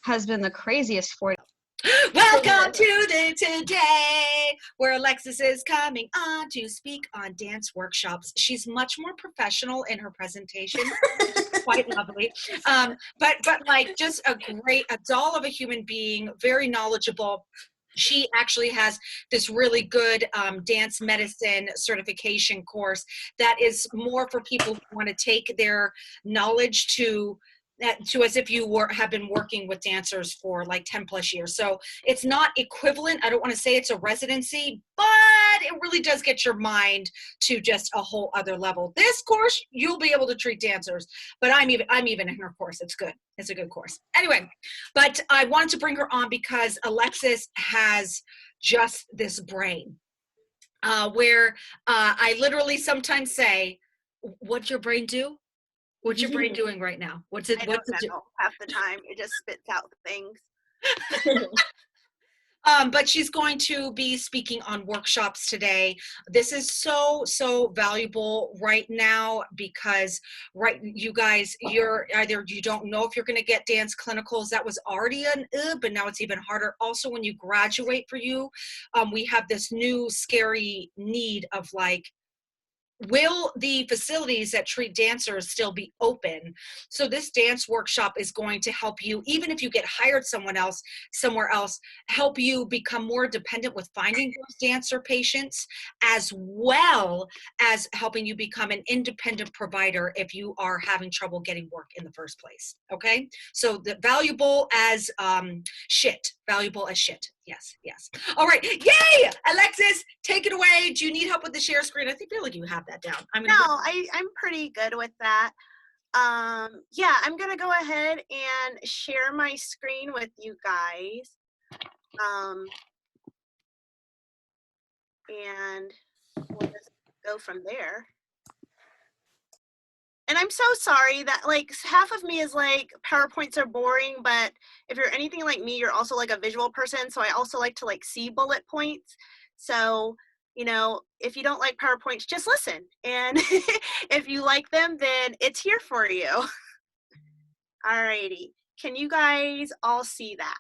has been the craziest 40. Welcome to the today, where Alexis is coming on to speak on dance workshops. She's much more professional in her presentation, quite lovely, but like just a doll of a human being, very knowledgeable. She actually has this really good dance medicine certification course that is more for people who want to take their knowledge to as if you have been working with dancers for like 10 plus years. So it's not equivalent. I don't want to say it's a residency, but it really does get your mind to just a whole other level. This course, you'll be able to treat dancers, but I'm even in her course. It's good. It's a good course. Anyway, but I wanted to bring her on because Alexis has just this brain where I literally sometimes say, what'd your brain do? What's your brain doing right now? What's it? I don't know. Half the time, it just spits out things. But she's going to be speaking on workshops today. This is so valuable right now because you guys, you're either you don't know if you're going to get dance clinicals. That was already but now it's even harder. Also, when you graduate for you, we have this new scary need of like, will the facilities that treat dancers still be open? So this dance workshop is going to help you, even if you get hired somewhere else, help you become more dependent with finding those dancer patients, as well as helping you become an independent provider if you are having trouble getting work in the first place. Okay, so the valuable as shit. Yes. All right. Yay! Alexis, take it away. Do you need help with the share screen? I feel like you have that down. I'm pretty good with that. Yeah, I'm going to go ahead and share my screen with you guys. And we'll just go from there. And I'm so sorry that like half of me is like PowerPoints are boring, but if you're anything like me, you're also like a visual person. So I also like to like see bullet points. So, you know, if you don't like PowerPoints, just listen. And if you like them, then it's here for you. Alrighty. Can you guys all see that?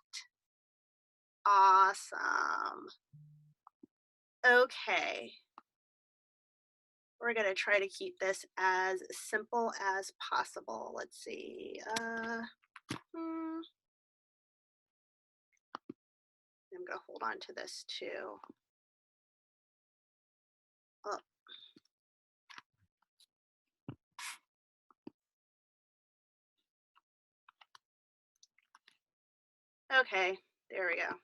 Awesome. Okay. We're going to try to keep this as simple as possible. Let's see. I'm going to hold on to this too. Oh. Okay, there we go.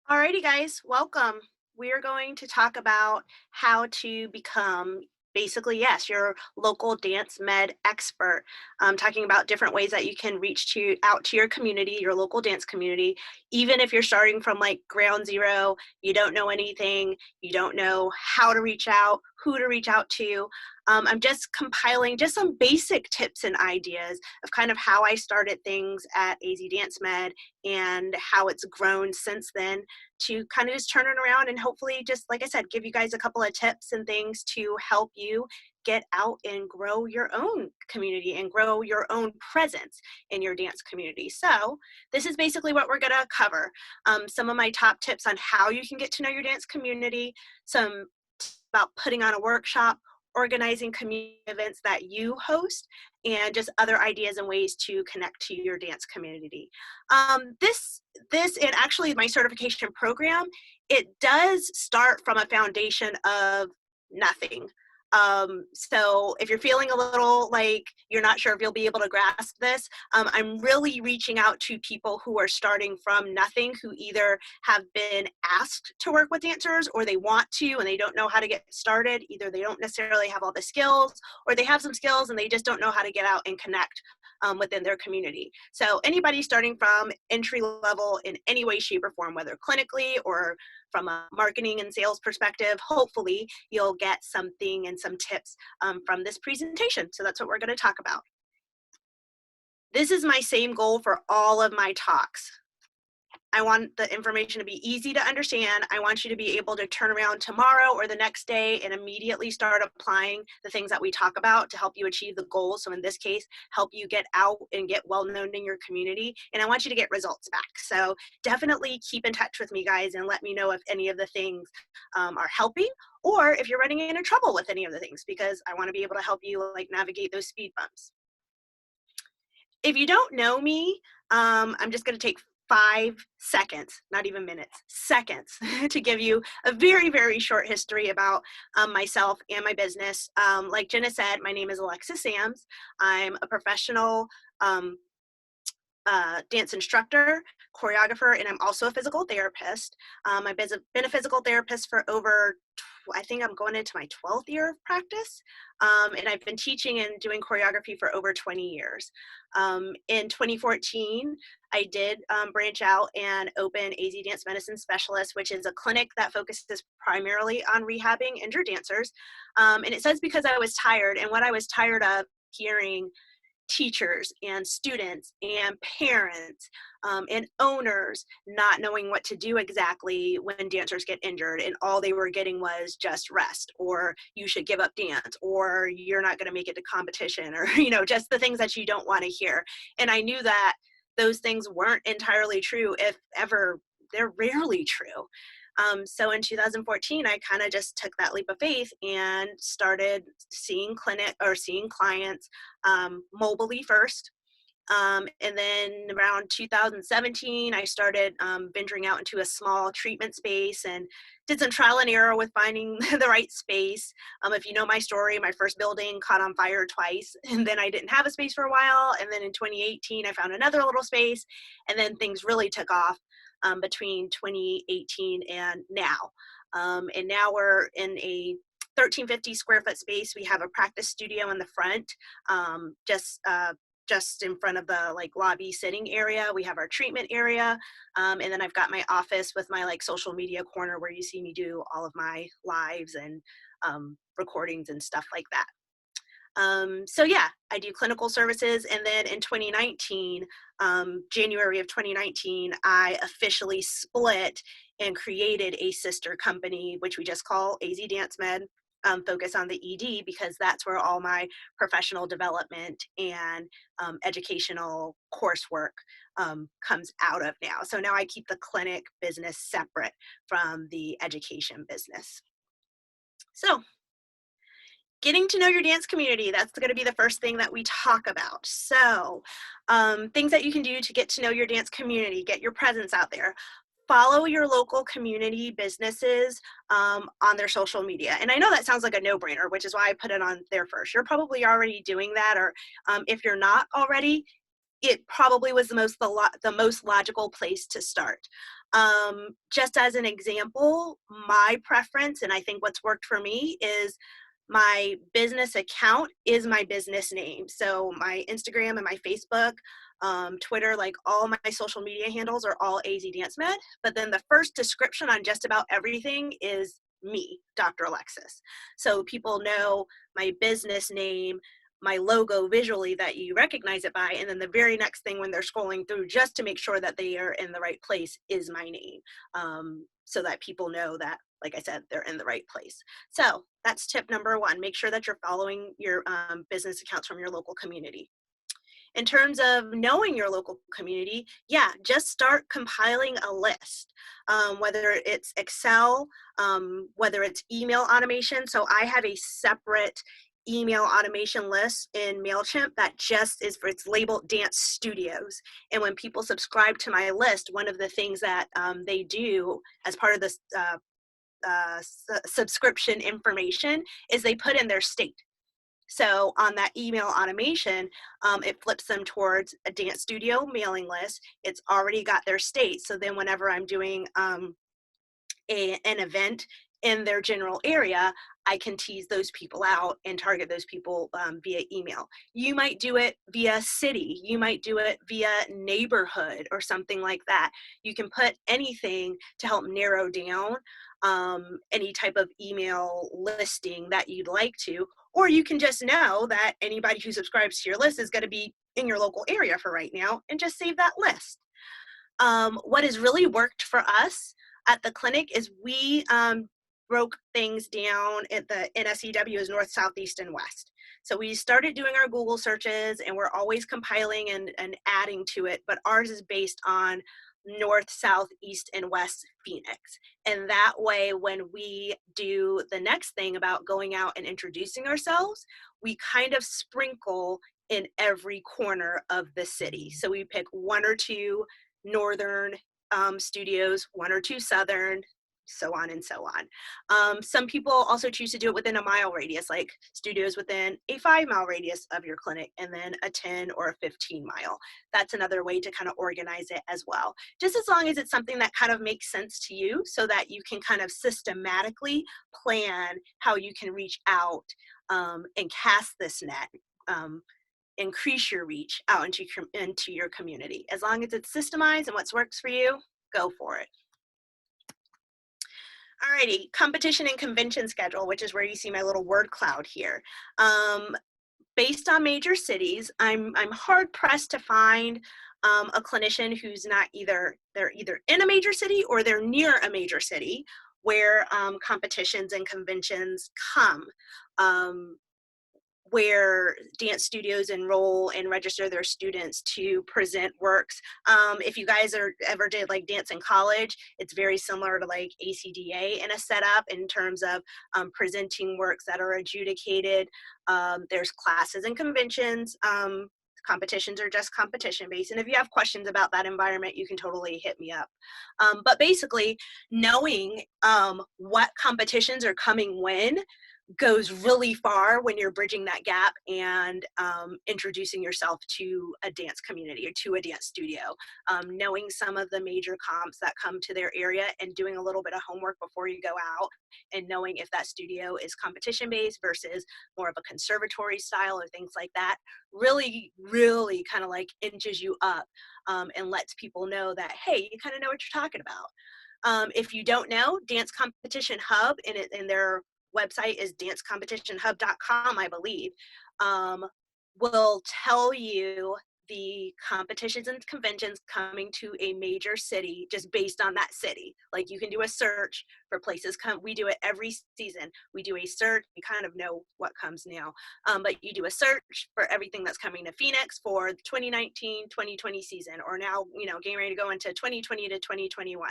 Alrighty, guys, welcome. We are going to talk about how to become basically, yes, your local dance med expert. Talking about different ways that you can reach out to your community, your local dance community, even if you're starting from like ground zero, you don't know anything, you don't know how to reach out, who to reach out to. I'm just compiling just some basic tips and ideas of kind of how I started things at AZ Dance Med and how it's grown since then to kind of just turn it around and hopefully just, like I said, give you guys a couple of tips and things to help you get out and grow your own community and grow your own presence in your dance community. So this is basically what we're going to cover. Some of my top tips on how you can get to know your dance community, some about putting on a workshop, organizing community events that you host, and just other ideas and ways to connect to your dance community. This and actually my certification program, it does start from a foundation of nothing. So if you're feeling a little like you're not sure if you'll be able to grasp this, I'm really reaching out to people who are starting from nothing, who either have been asked to work with dancers or they want to and they don't know how to get started. Either they don't necessarily have all the skills or they have some skills and they just don't know how to get out and connect within their community. So anybody starting from entry level in any way, shape, or form, whether clinically or from a marketing and sales perspective, hopefully you'll get something and some tips from this presentation. So that's what we're going to talk about. This is my same goal for all of my talks. I want the information to be easy to understand. I want you to be able to turn around tomorrow or the next day and immediately start applying the things that we talk about to help you achieve the goals. So in this case, help you get out and get well known in your community. And I want you to get results back. So definitely keep in touch with me, guys, and let me know if any of the things are helping, or if you're running into trouble with any of the things, because I want to be able to help you like navigate those speed bumps. If you don't know me, I'm just going to take 5 seconds, not even minutes, seconds, to give you a very, very short history about myself and my business. Like Jenna said, my name is Alexis Sams. I'm a professional dance instructor, choreographer, and I'm also a physical therapist. I've been a physical therapist for over, I think I'm going into my 12th year of practice. And I've been teaching and doing choreography for over 20 years. In 2014, I did branch out and open AZ Dance Medicine Specialist, which is a clinic that focuses primarily on rehabbing injured dancers. And it says because I was tired, and what I was tired of hearing teachers and students and parents and owners not knowing what to do exactly when dancers get injured, and all they were getting was just rest, or you should give up dance, or you're not going to make it to competition, or just the things that you don't want to hear. And I knew that those things weren't entirely true. If ever, they're rarely true. So in 2014, I kind of just took that leap of faith and started seeing clients mobilely first. And then around 2017, I started venturing out into a small treatment space and did some trial and error with finding the right space. If you know my story, my first building caught on fire twice, and then I didn't have a space for a while. And then in 2018, I found another little space, and then things really took off between 2018 and now. And now we're in a 1350 square foot space. We have a practice studio in the front, just in front of the like lobby sitting area. We have our treatment area. And then I've got my office with my like social media corner where you see me do all of my lives and recordings and stuff like that. So yeah, I do clinical services. And then in 2019, January of 2019, I officially split and created a sister company, which we just call AZ Dance Med, focus on the ED, because that's where all my professional development and educational coursework comes out of now. So now I keep the clinic business separate from the education business. So getting to know your dance community, that's going to be the first thing that we talk about. So things that you can do to get to know your dance community, get your presence out there. Follow your local community businesses on their social media. And I know that sounds like a no-brainer, which is why I put it on there first. You're probably already doing that, or if you're not already, it probably was the most logical place to start. Just as an example, my preference, and I think what's worked for me, is my business account is my business name. So my Instagram and my Facebook, Twitter, like all my social media handles are all AZ Dance Med. But then the first description on just about everything is me, Dr. Alexis. So people know my business name, my logo visually, that you recognize it by. And then the very next thing when they're scrolling through, just to make sure that they are in the right place, is my name. So that people know that, like I said, they're in the right place. So that's tip number one. Make sure that you're following your business accounts from your local community. In terms of knowing your local community, yeah, just start compiling a list, whether it's Excel, whether it's email automation. So I have a separate email automation list in MailChimp that just is for, it's labeled Dance Studios. And when people subscribe to my list, one of the things that they do as part of this subscription information is they put in their state. So on that email automation, it flips them towards a dance studio mailing list. It's already got their state. So then whenever I'm doing an event in their general area, I can tease those people out and target those people via email. You might do it via city. You might do it via neighborhood or something like that. You can put anything to help narrow down any type of email listing that you'd like to, or you can just know that anybody who subscribes to your list is going to be in your local area for right now and just save that list. What has really worked for us at the clinic is we broke things down at the NSEW as north, south, east, and west. So we started doing our Google searches, and we're always compiling and adding to it, but ours is based on north, south, east, and west Phoenix. And that way, when we do the next thing about going out and introducing ourselves, we kind of sprinkle in every corner of the city. So we pick one or two northern studios, one or two southern, so on and so on. Some people also choose to do it within a mile radius, like studios within a 5-mile radius of your clinic, and then a 10 or a 15-mile. That's another way to kind of organize it as well. Just as long as it's something that kind of makes sense to you, so that you can kind of systematically plan how you can reach out and cast this net. Increase your reach out into your community. As long as it's systemized and what works for you, go for it. Alrighty, competition and convention schedule, which is where you see my little word cloud here. Based on major cities, I'm hard pressed to find a clinician who's not they're either in a major city or they're near a major city where competitions and conventions come. Where dance studios enroll and register their students to present works. If you guys ever did like dance in college, it's very similar to like ACDA in a setup in terms of presenting works that are adjudicated. There's classes and conventions. Competitions are just competition based. And if you have questions about that environment, you can totally hit me up. But basically, knowing what competitions are coming when goes really far when you're bridging that gap and introducing yourself to a dance community or to a dance studio. Knowing some of the major comps that come to their area and doing a little bit of homework before you go out, and knowing if that studio is competition based versus more of a conservatory style or things like that really kind of like inches you up and lets people know that, hey, you kind of know what you're talking about. If you don't know, Dance Competition Hub in their website is dancecompetitionhub.com, I believe, will tell you the competitions and conventions coming to a major city just based on that city. Like you can do a search for places we do it every season. We do a search, we kind of know what comes now, but you do a search for everything that's coming to Phoenix for the 2019-2020 season, or now, getting ready to go into 2020 to 2021.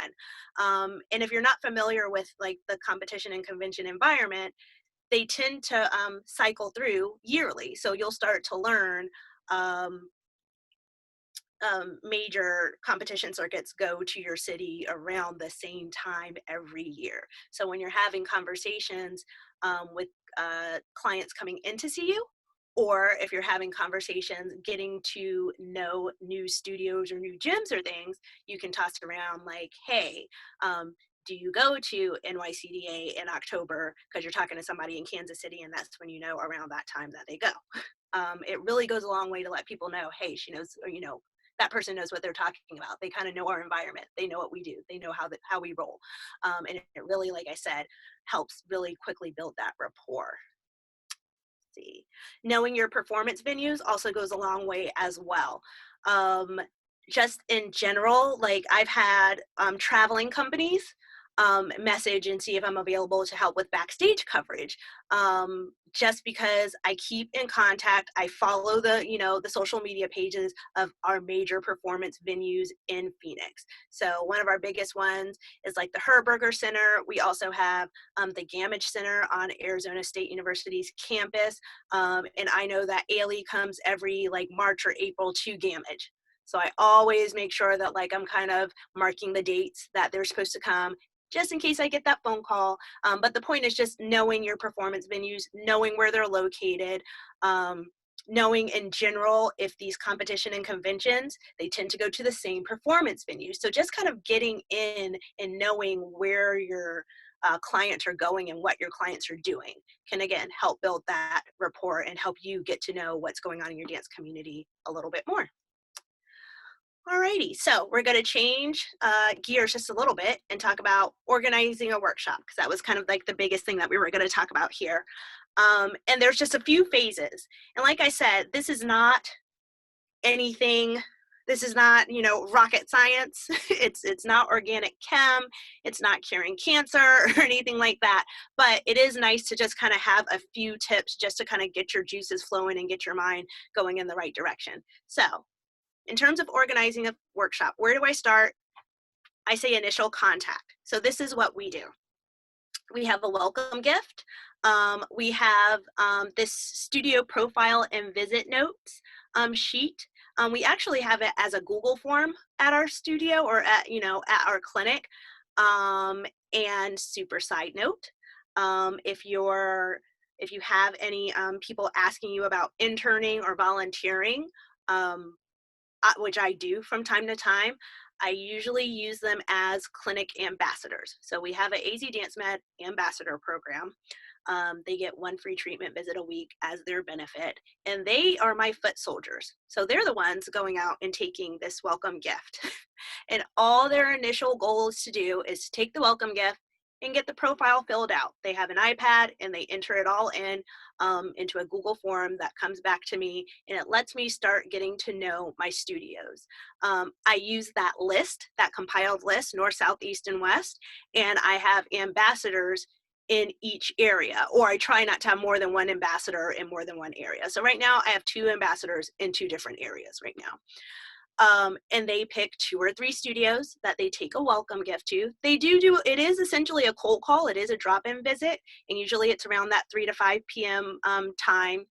And if you're not familiar with like the competition and convention environment, they tend to cycle through yearly. So you'll start to learn major competition circuits go to your city around the same time every year. So when you're having conversations with clients coming in to see you, or if you're having conversations getting to know new studios or new gyms or things, you can toss around like, hey, do you go to NYCDA in October? Because you're talking to somebody in Kansas City, and that's when around that time that they go. It really goes a long way to let people know, hey, she knows, or, that person knows what they're talking about. They kind of know our environment. They know what we do. They know how we roll. And it really, like I said, helps really quickly build that rapport. Let's see. Knowing your performance venues also goes a long way as well. Just in general, like I've had traveling companies message and see if I'm available to help with backstage coverage. Just because I keep in contact, I follow the social media pages of our major performance venues in Phoenix. So one of our biggest ones is like the Herberger Center. We also have the Gamage Center on Arizona State University's campus. And I know that Ailey comes every like March or April to Gamage. So I always make sure that like I'm kind of marking the dates that they're supposed to come, just in case I get that phone call. But the point is just knowing your performance venues, knowing where they're located, knowing in general if these competition and conventions, they tend to go to the same performance venues. So just kind of getting in and knowing where your clients are going and what your clients are doing can, again, help build that rapport and help you get to know what's going on in your dance community a little bit more. Alrighty, so we're going to change gears just a little bit and talk about organizing a workshop, because that was kind of like the biggest thing that we were going to talk about here. And there's just a few phases. And like I said, this is not anything This is not, you know, rocket science. It's not organic chem. It's not curing cancer or anything like that. But it is nice to just kind of have a few tips just to kind of get your juices flowing and get your mind going in the right direction. So in terms of organizing a workshop, where do I start? I say initial contact. So this is what we do. We have a welcome gift. We have this studio profile and visit notes sheet. We actually have it as a Google form at our studio or at, you know, at our clinic. And super side note, if you have any people asking you about interning or volunteering, which I do from time to time, I usually use them as clinic ambassadors. So we have a AZ Dance Med ambassador program. They get one free treatment visit a week as their benefit, and they are my foot soldiers. So they're the ones going out and taking this welcome gift. And all their initial goal is to do is to take the welcome gift and get the profile filled out. They have an iPad and they enter it all in into a Google form that comes back to me, and it lets me start getting to know my studios. I use that list, that compiled list, north, south, east, and west, and I have ambassadors in each area, or I try not to have more than one ambassador in more than one area. So right now I have 2 ambassadors in 2 different areas right now. And they pick 2 or 3 studios that they take a welcome gift to. They do it is essentially a cold call. It is a drop-in visit, and usually it's around that 3 to 5 p.m. Time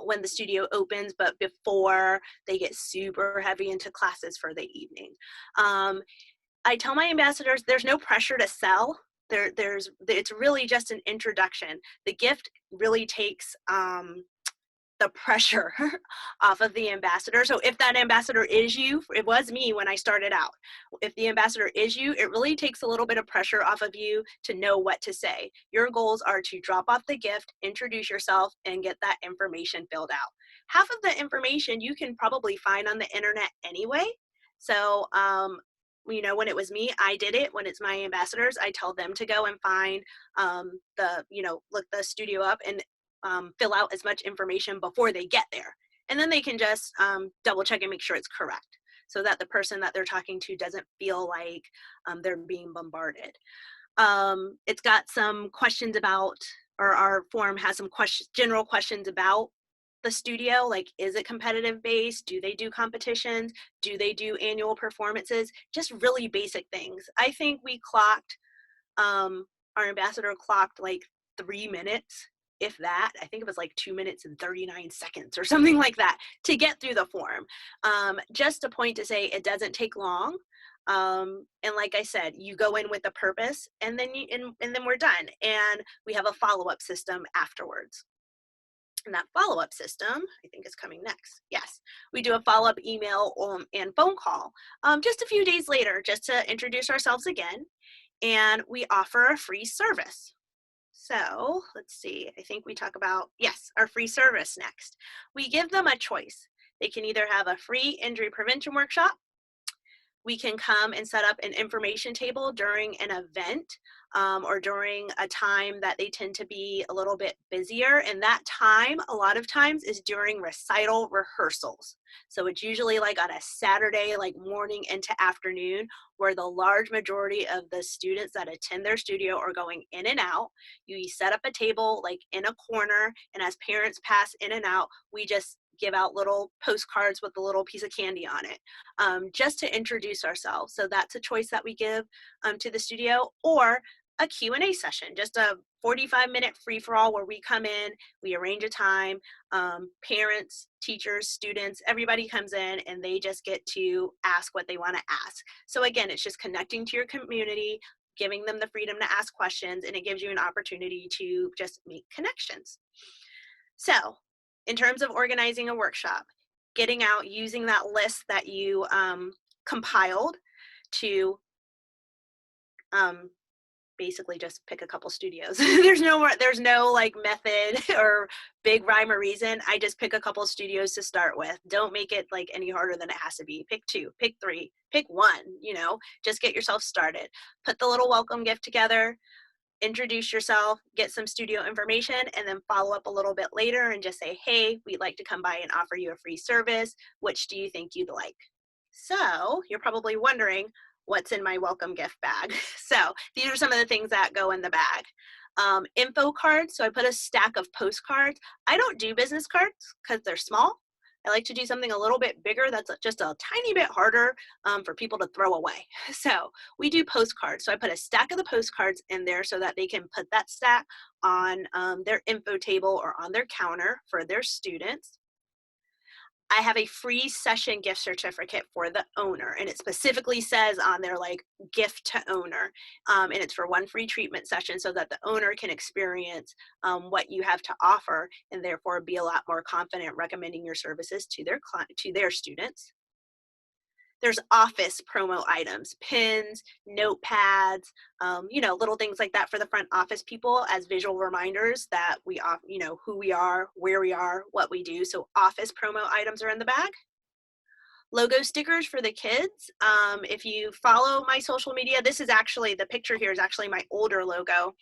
when the studio opens, but before they get super heavy into classes for the evening. I tell my ambassadors there's no pressure to sell. It's really just an introduction. The gift really takes the pressure off of the ambassador. So if that ambassador is you, it was me when I started out. If the ambassador is you, it really takes a little bit of pressure off of you to know what to say. Your goals are to drop off the gift, introduce yourself, and get that information filled out. Half of the information you can probably find on the internet anyway. So, you know, when it was me, I did it. When it's my ambassadors, I tell them to go and find look the studio up and fill out as much information before they get there. And then they can just double check and make sure it's correct, so that the person that they're talking to doesn't feel like they're being bombarded. It's got some questions about, or our form has some general questions about the studio, like, is it competitive based? Do they do competitions? Do they do annual performances? Just really basic things. I think we clocked, our ambassador clocked like 3 minutes, if that. I think it was like 2 minutes and 39 seconds or something like that to get through the form. Just a point to say it doesn't take long. And like I said, you go in with a purpose, and then and then we're done. And we have a follow-up system afterwards. And that follow-up system, I think, is coming next. Yes, we do a follow-up email and phone call just a few days later, just to introduce ourselves again. And we offer a free service. So let's see, I think we talk about, yes, our free service next. We give them a choice. They can either have a free injury prevention workshop. We can come and set up an information table during an event or during a time that they tend to be a little bit busier. And that time, a lot of times, is during recital rehearsals. So it's usually like on a Saturday, like morning into afternoon, where the large majority of the students that attend their studio are going in and out. You set up a table like in a corner, and as parents pass in and out, we just give out little postcards with a little piece of candy on it, just to introduce ourselves. So that's a choice that we give to the studio, or a Q&A session, just a 45-minute free-for-all where we come in, we arrange a time, parents, teachers, students, everybody comes in, and they just get to ask what they want to ask. So again, it's just connecting to your community, giving them the freedom to ask questions, and it gives you an opportunity to just make connections. So in terms of organizing a workshop, getting out, using that list that you compiled to basically just pick a couple studios. There's no like method or big rhyme or reason. I just pick a couple studios to start with. Don't make it like any harder than it has to be. Pick 2, pick 3, pick 1, just get yourself started. Put the little welcome gift together. introduce yourself, get some studio information, and then follow up a little bit later and just say, hey, we'd like to come by and offer you a free service. Which do you think you'd like? So you're probably wondering what's in my welcome gift bag. So these are some of the things that go in the bag. Info cards. So I put a stack of postcards. I don't do business cards because they're small. I like to do something a little bit bigger that's just a tiny bit harder for people to throw away. So we do postcards. So I put a stack of the postcards in there so that they can put that stack on their info table or on their counter for their students. I have a free session gift certificate for the owner, and it specifically says on there like gift to owner, and it's for one free treatment session so that the owner can experience what you have to offer and therefore be a lot more confident recommending your services to their students. There's office promo items, pins, notepads, little things like that for the front office people as visual reminders that we, who we are, where we are, what we do. So office promo items are in the bag. Logo stickers for the kids. If you follow my social media, this is actually, the picture here is actually my older logo.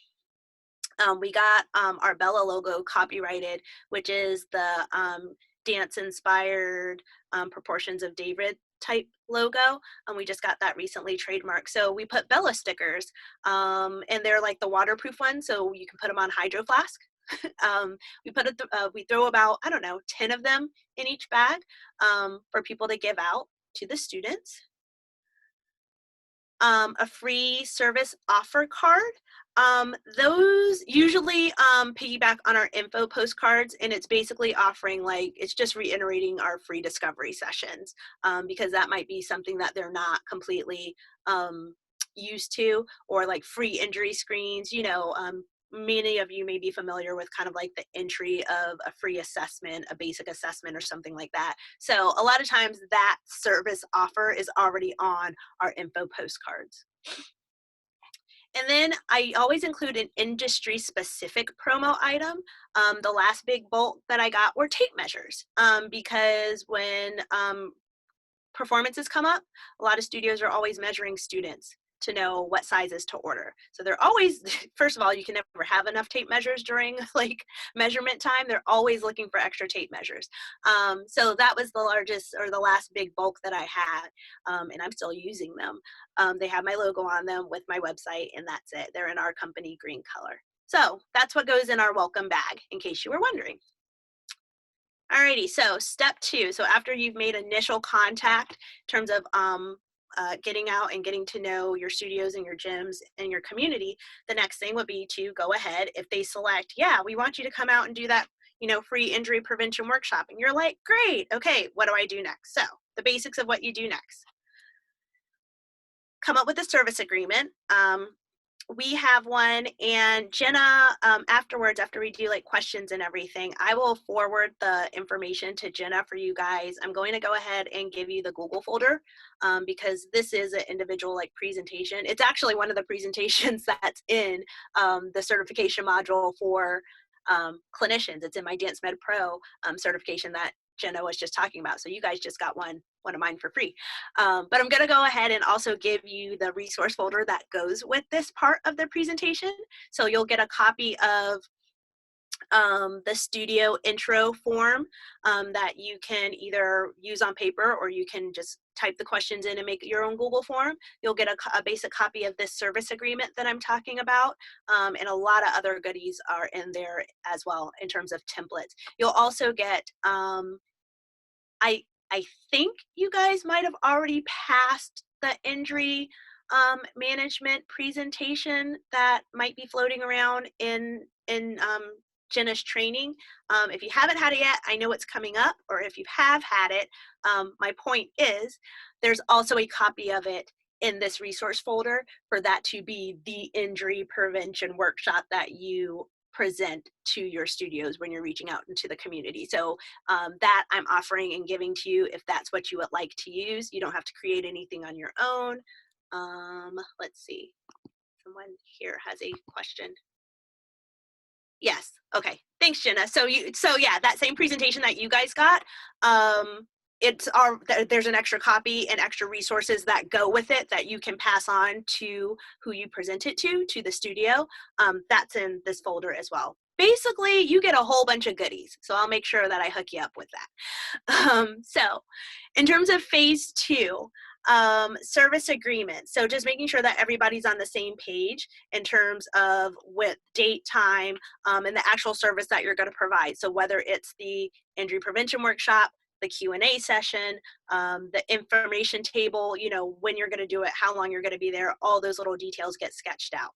We got our Bella logo copyrighted, which is the dance-inspired proportions of David type logo. We just got that recently trademarked. So we put Bella stickers, and they're like the waterproof ones, so you can put them on Hydro Flask. We throw about, 10 of them in each bag for people to give out to the students. A free service offer card. Those usually piggyback on our info postcards, and it's basically offering it's just reiterating our free discovery sessions because that might be something that they're not completely used to, or like free injury screens. Many of you may be familiar with kind of like the entry of a free assessment, a basic assessment or something like that. So a lot of times that service offer is already on our info postcards. And then I always include an industry specific promo item. The last big bulk that I got were tape measures because when performances come up, a lot of studios are always measuring students to know what sizes to order. So they're always, first of all, you can never have enough tape measures during measurement time. They're always looking for extra tape measures. So that was the largest or the last big bulk that I had, and I'm still using them. They have my logo on them with my website, and that's it. They're in our company green color. So that's what goes in our welcome bag, in case you were wondering. Alrighty, so step 2. So after you've made initial contact in terms of getting out and getting to know your studios and your gyms and your community, the next thing would be to go ahead. If they select, yeah, we want you to come out and do that, free injury prevention workshop, and you're like, great, okay, what do I do next? So the basics of what you do next. Come up with a service agreement. We have one, and Jenna, afterwards, after we do questions and everything, I will forward the information to Jenna for you guys. I'm going to go ahead and give you the Google folder because this is an individual presentation. It's actually one of the presentations that's in the certification module for clinicians. It's in my Dance Med Pro certification that Jenna was just talking about. So you guys just got one of mine for free. But I'm going to go ahead and also give you the resource folder that goes with this part of the presentation. So you'll get a copy of the studio intro form that you can either use on paper or you can just type the questions in and make your own Google form. You'll get a basic copy of this service agreement that I'm talking about, and a lot of other goodies are in there as well in terms of templates. You'll also get, I think you guys might have already passed the injury management presentation that might be floating around in Jenna's training. If you haven't had it yet, I know it's coming up, or if you have had it, my point is there's also a copy of it in this resource folder for that to be the injury prevention workshop that you present to your studios when you're reaching out into the community. So that I'm offering and giving to you if that's what you would like to use. You don't have to create anything on your own. Let's see. Someone here has a question. Yes. Okay. Thanks, Jenna. So yeah, that same presentation that you guys got, there's an extra copy and extra resources that go with it that you can pass on to who you present it to the studio. That's in this folder as well. Basically, you get a whole bunch of goodies. So I'll make sure that I hook you up with that. So in terms of phase 2, service agreement. So just making sure that everybody's on the same page in terms of with date, time, and the actual service that you're going to provide. So whether it's the injury prevention workshop, the Q&A session, the information table, when you're going to do it, how long you're going to be there, all those little details get sketched out.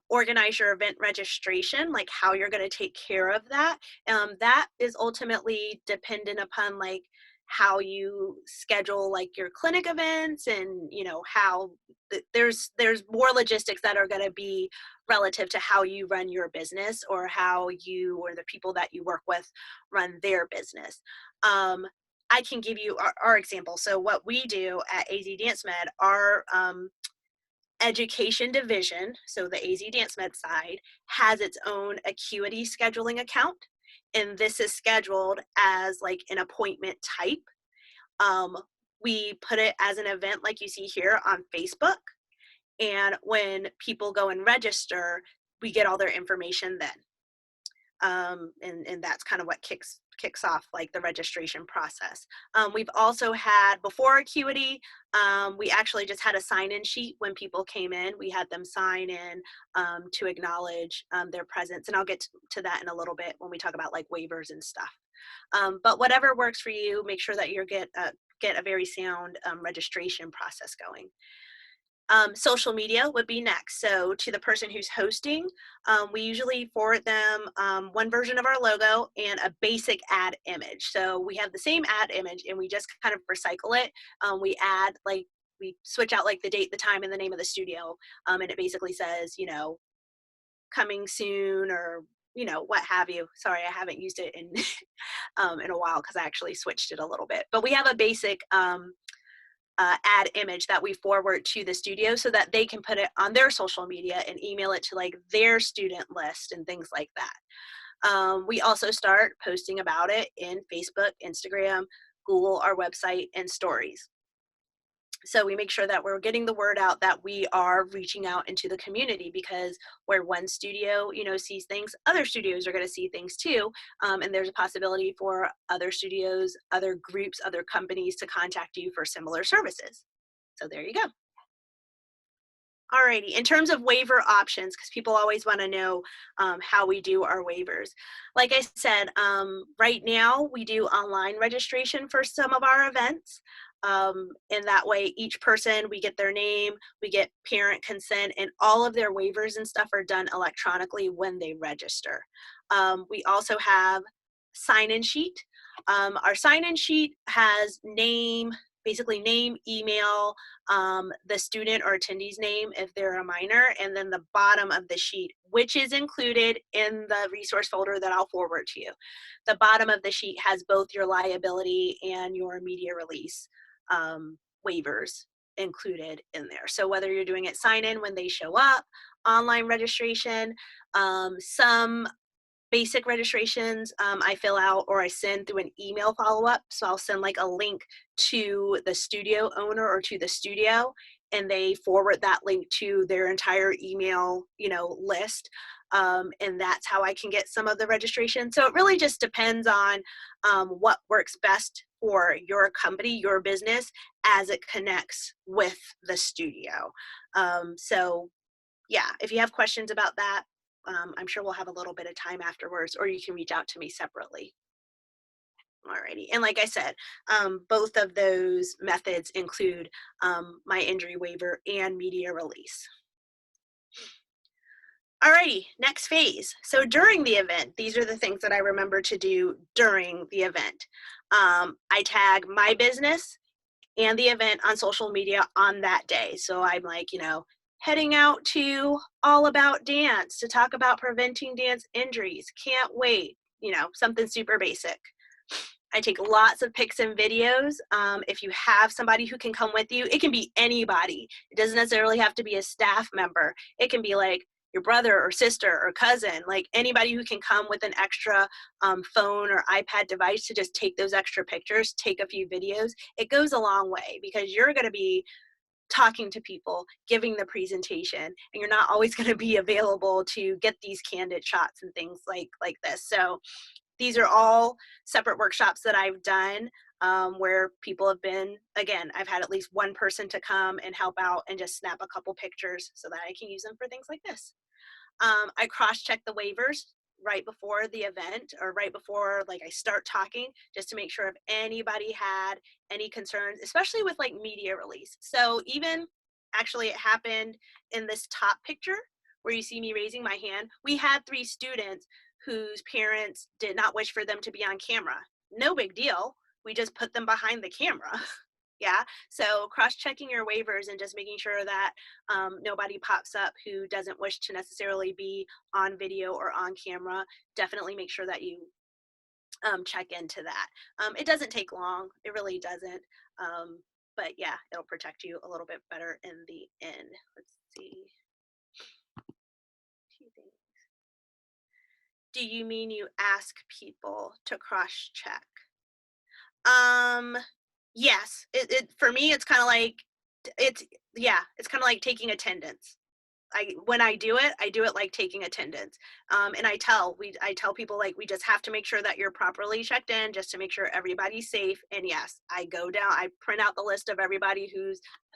Organize your event registration, like how you're going to take care of that. That is ultimately dependent upon like how you schedule like your clinic events, and how there's more logistics that are going to be relative to how you run your business, or how you or the people that you work with run their business. I can give you our example. So what we do at AZ Dance Med, our education division, so the AZ Dance Med side, has its own acuity scheduling account, and this is scheduled as like an appointment type. We put it as an event like you see here on Facebook, and when people go and register, we get all their information then. And that's kind of what kicks off like the registration process. We've also had, before Acuity, we actually just had a sign-in sheet when people came in. We had them sign in to acknowledge their presence, and I'll get to that in a little bit when we talk about like waivers and stuff. But whatever works for you, make sure that you get a very sound registration process going. Social media would be next. So to the person who's hosting, we usually forward them one version of our logo and a basic ad image. So we have the same ad image and we just kind of recycle it. We switch out like the date, the time, and the name of the studio. And it basically says, coming soon, or what have you. Sorry, I haven't used it in in a while because I actually switched it a little bit. But we have a basic ad image that we forward to the studio so that they can put it on their social media and email it to like their student list and things like that. We also start posting about it in Facebook, Instagram, Google, our website, and stories. So we make sure that we're getting the word out that we are reaching out into the community, because where one studio, sees things, other studios are going to see things too. And there's a possibility for other studios, other groups, other companies to contact you for similar services. So there you go. Alrighty, in terms of waiver options, because people always want to know how we do our waivers. Like I said, right now we do online registration for some of our events. And that way each person, we get their name, we get parent consent, and all of their waivers and stuff are done electronically when they register. We also have sign-in sheet. Our sign-in sheet has basically name, email, the student or attendee's name if they're a minor, and then the bottom of the sheet, which is included in the resource folder that I'll forward to you. The bottom of the sheet has both your liability and your media release waivers included in there. So whether you're doing it sign in when they show up, online registration, some basic registrations I fill out or I send through an email follow-up. So I'll send like a link to the studio owner or to the studio, and they forward that link to their entire email, list. And that's how I can get some of the registration. So it really just depends on what works best for your company, your business, as it connects with the studio. So yeah, if you have questions about that, I'm sure we'll have a little bit of time afterwards, or you can reach out to me separately. Alrighty, and like I said, both of those methods include my injury waiver and media release. Alrighty, next phase. So during the event, these are the things that I remember to do during the event. I tag my business and the event on social media on that day. So I'm like, heading out to All About Dance to talk about preventing dance injuries. Can't wait. Something super basic. I take lots of pics and videos. If you have somebody who can come with you, it can be anybody. It doesn't necessarily have to be a staff member. It can be like your brother or sister or cousin, like anybody who can come with an extra phone or iPad device to just take those extra pictures, take a few videos. It goes a long way because you're going to be talking to people, giving the presentation, and you're not always going to be available to get these candid shots and things like this. So these are all separate workshops that I've done where people have been, again, I've had at least one person to come and help out and just snap a couple pictures so that I can use them for things like this. I cross-check the waivers right before the event or right before like I start talking, just to make sure if anybody had any concerns, especially with like media release. So even actually it happened in this top picture where you see me raising my hand. We had 3 students whose parents did not wish for them to be on camera. No big deal. We just put them behind the camera. Yeah. So cross-checking your waivers and just making sure that nobody pops up who doesn't wish to necessarily be on video or on camera. Definitely make sure that you check into that. It doesn't take long. It really doesn't. But yeah, it'll protect you a little bit better in the end. Let's see. 2 things. Do you mean you ask people to cross-check? Yes, it for me, it's kind of like, it's kind of like taking attendance. When I do it like taking attendance. And I tell people like, we just have to make sure that you're properly checked in just to make sure everybody's safe. And yes, I go down, I print out the list of everybody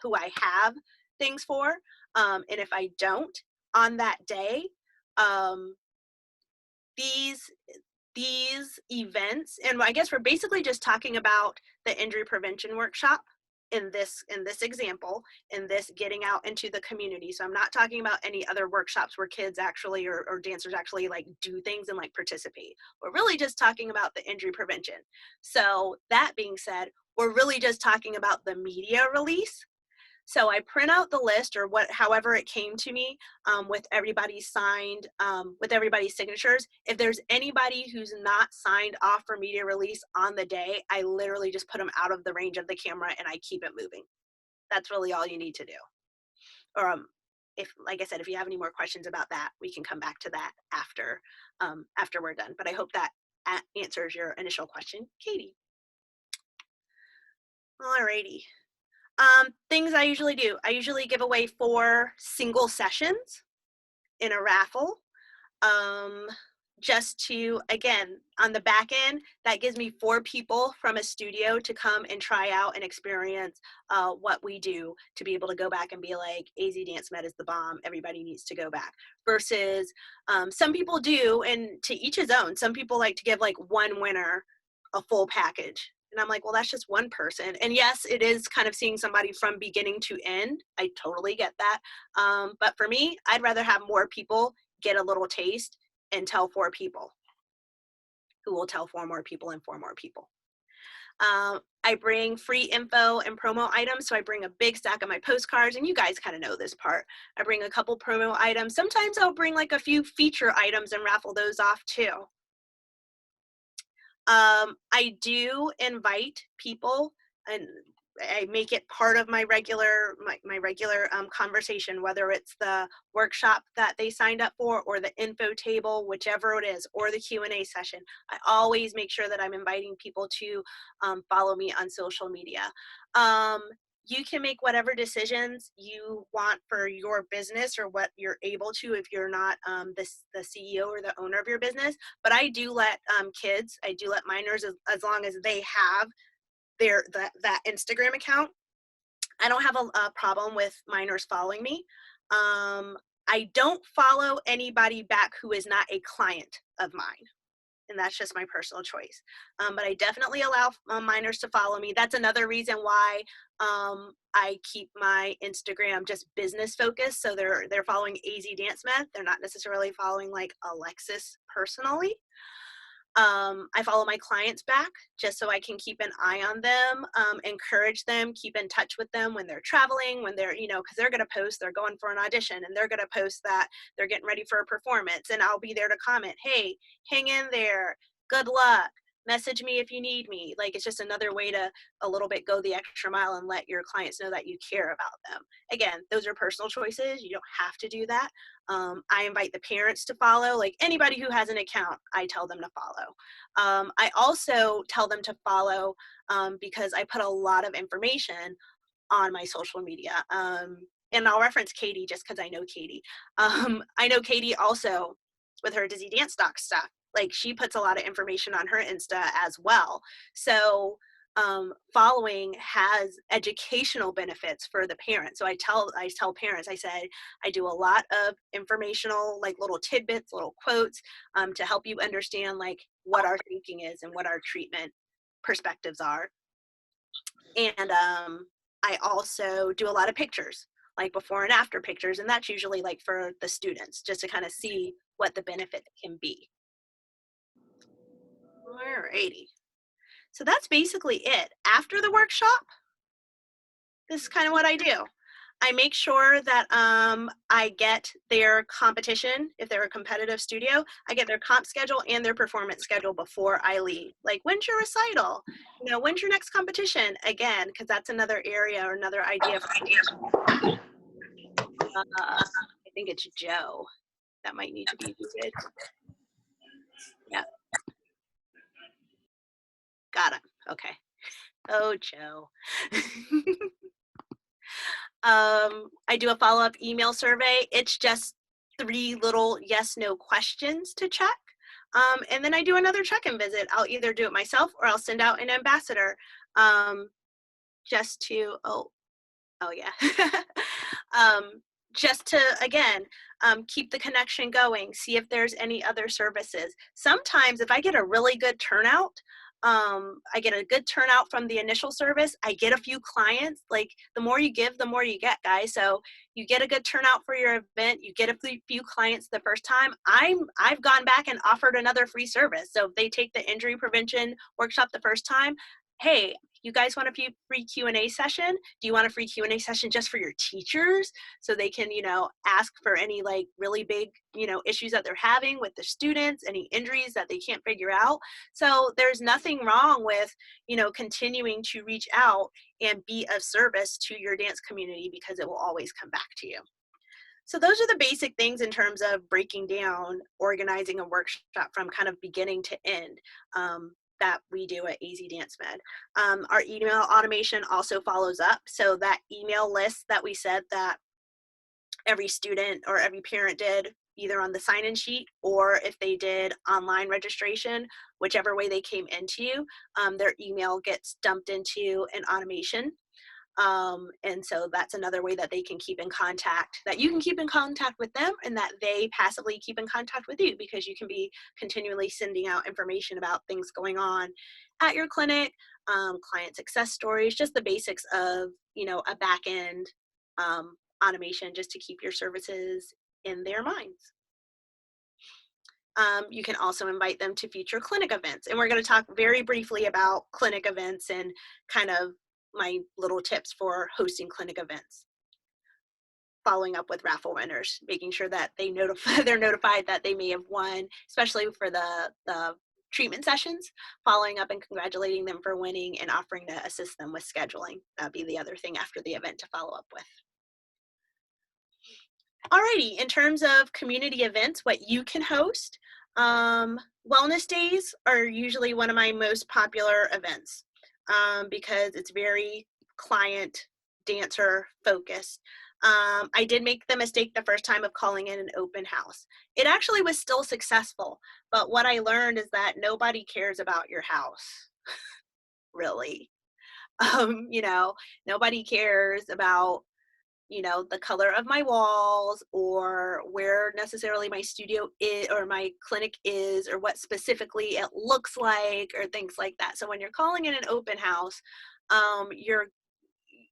who I have things for. And if I don't on that day, um, these events, and I guess we're basically just talking about the injury prevention workshop in this example, in this getting out into the community. So I'm not talking about any other workshops where kids actually or dancers actually like do things and like participate. We're really just talking about the injury prevention. So that being said, we're really just talking about the media release. So I print out the list or however it came to me with everybody's signed, with everybody's signatures. If there's anybody who's not signed off for media release on the day, I literally just put them out of the range of the camera and I keep it moving. That's really all you need to do. Or if, like I said, if you have any more questions about that, we can come back to that after we're done. But I hope that answers your initial question, Katie. Alrighty. Things I usually do. I usually give away 4 single sessions in a raffle. Just to, again, on the back end, that gives me 4 people from a studio to come and try out and experience what we do, to be able to go back and be like, AZ Dance Med is the bomb, everybody needs to go back. Versus some people do, and to each his own, some people like to give like one winner a full package. And I'm like, well, that's just one person. And yes, it is kind of seeing somebody from beginning to end. I totally get that. But for me, I'd rather have more people get a little taste and tell 4 people who will tell 4 more people and 4 more people. I bring free info and promo items. So I bring a big stack of my postcards, and you guys kind of know this part. I bring a couple promo items. Sometimes I'll bring like a few feature items and raffle those off too. I do invite people, and I make it part of my regular conversation, whether it's the workshop that they signed up for or the info table, whichever it is, or the Q&A session. I always make sure that I'm inviting people to follow me on social media. You can make whatever decisions you want for your business or what you're able to if you're not the CEO or the owner of your business. But I do let kids, I do let minors, as long as they have that Instagram account. I don't have a problem with minors following me. I don't follow anybody back who is not a client of mine. And that's just my personal choice. But I definitely allow minors to follow me. That's another reason why I keep my Instagram just business focused. So they're following AZ Dance Med. They're not necessarily following like Alexis personally. I follow my clients back just so I can keep an eye on them, encourage them, keep in touch with them when they're traveling, when they're, because they're going to post, they're going for an audition, and they're going to post that they're getting ready for a performance, and I'll be there to comment, hey, hang in there, good luck, message me if you need me. Like, it's just another way to a little bit go the extra mile and let your clients know that you care about them. Again, those are personal choices. You don't have to do that. I invite the parents to follow. Like, anybody who has an account, I tell them to follow. I also tell them to follow because I put a lot of information on my social media. And I'll reference Katie just because I know Katie. I know Katie also with her Dizzy Dance Doc stuff. Like, she puts a lot of information on her Insta as well. So following has educational benefits for the parents. So I tell parents, I said, I do a lot of informational, like little tidbits, little quotes to help you understand like what our thinking is and what our treatment perspectives are. And I also do a lot of pictures, like before and after pictures, and that's usually like for the students, just to kind of see what the benefit can be. Alrighty. So that's basically it. After the workshop, this is kind of what I do. I make sure that I get their competition. If they're a competitive studio, I get their comp schedule and their performance schedule before I leave. Like, when's your recital? You know, when's your next competition? Again, because that's another area or another idea. I think it's Joe that might need to be muted. Yeah. Got it. Okay. Oh, Joe. I do a follow-up email survey. It's just 3 little yes/no questions to check. And then I do another check-in visit. I'll either do it myself or I'll send out an ambassador just to, oh yeah. Just to, again, keep the connection going, see if there's any other services. Sometimes if I get a really good turnout, I get a good turnout from the initial service, I get a few clients. Like, the more you give, the more you get, guys. So you get a good turnout for your event, you get a few clients the first time. I've gone back and offered another free service. So if they take the injury prevention workshop the first time, hey, you guys want a free Q&A session? Do you want a free Q&A session just for your teachers so they can, you know, ask for any like really big, you know, issues that they're having with the students, any injuries that they can't figure out? So there's nothing wrong with, you know, continuing to reach out and be of service to your dance community, because it will always come back to you. So those are the basic things in terms of breaking down organizing a workshop from kind of beginning to end. That we do at AZ Dance Med. Our email automation also follows up. So that email list that we said that every student or every parent did, either on the sign-in sheet or if they did online registration, whichever way they came into you, their email gets dumped into an automation. And so that's another way that they can keep in contact, that you can keep in contact with them and that they passively keep in contact with you, because you can be continually sending out information about things going on at your clinic, client success stories, just the basics of, you know, a back end automation just to keep your services in their minds. You can also invite them to future clinic events. And we're going to talk very briefly about clinic events and kind of my little tips for hosting clinic events. Following up with raffle winners, making sure that they're notified that they may have won, especially for the treatment sessions, following up and congratulating them for winning and offering to assist them with scheduling. That'd be the other thing after the event to follow up with. Alrighty, in terms of community events, what you can host, wellness days are usually one of my most popular events. Because it's very client dancer focused. I did make the mistake the first time of calling in an open house. It actually was still successful, but what I learned is that nobody cares about your house, really. You know, nobody cares about, you know, the color of my walls or where necessarily my studio is or my clinic is or what specifically it looks like or things like that. So when you're calling in an open house,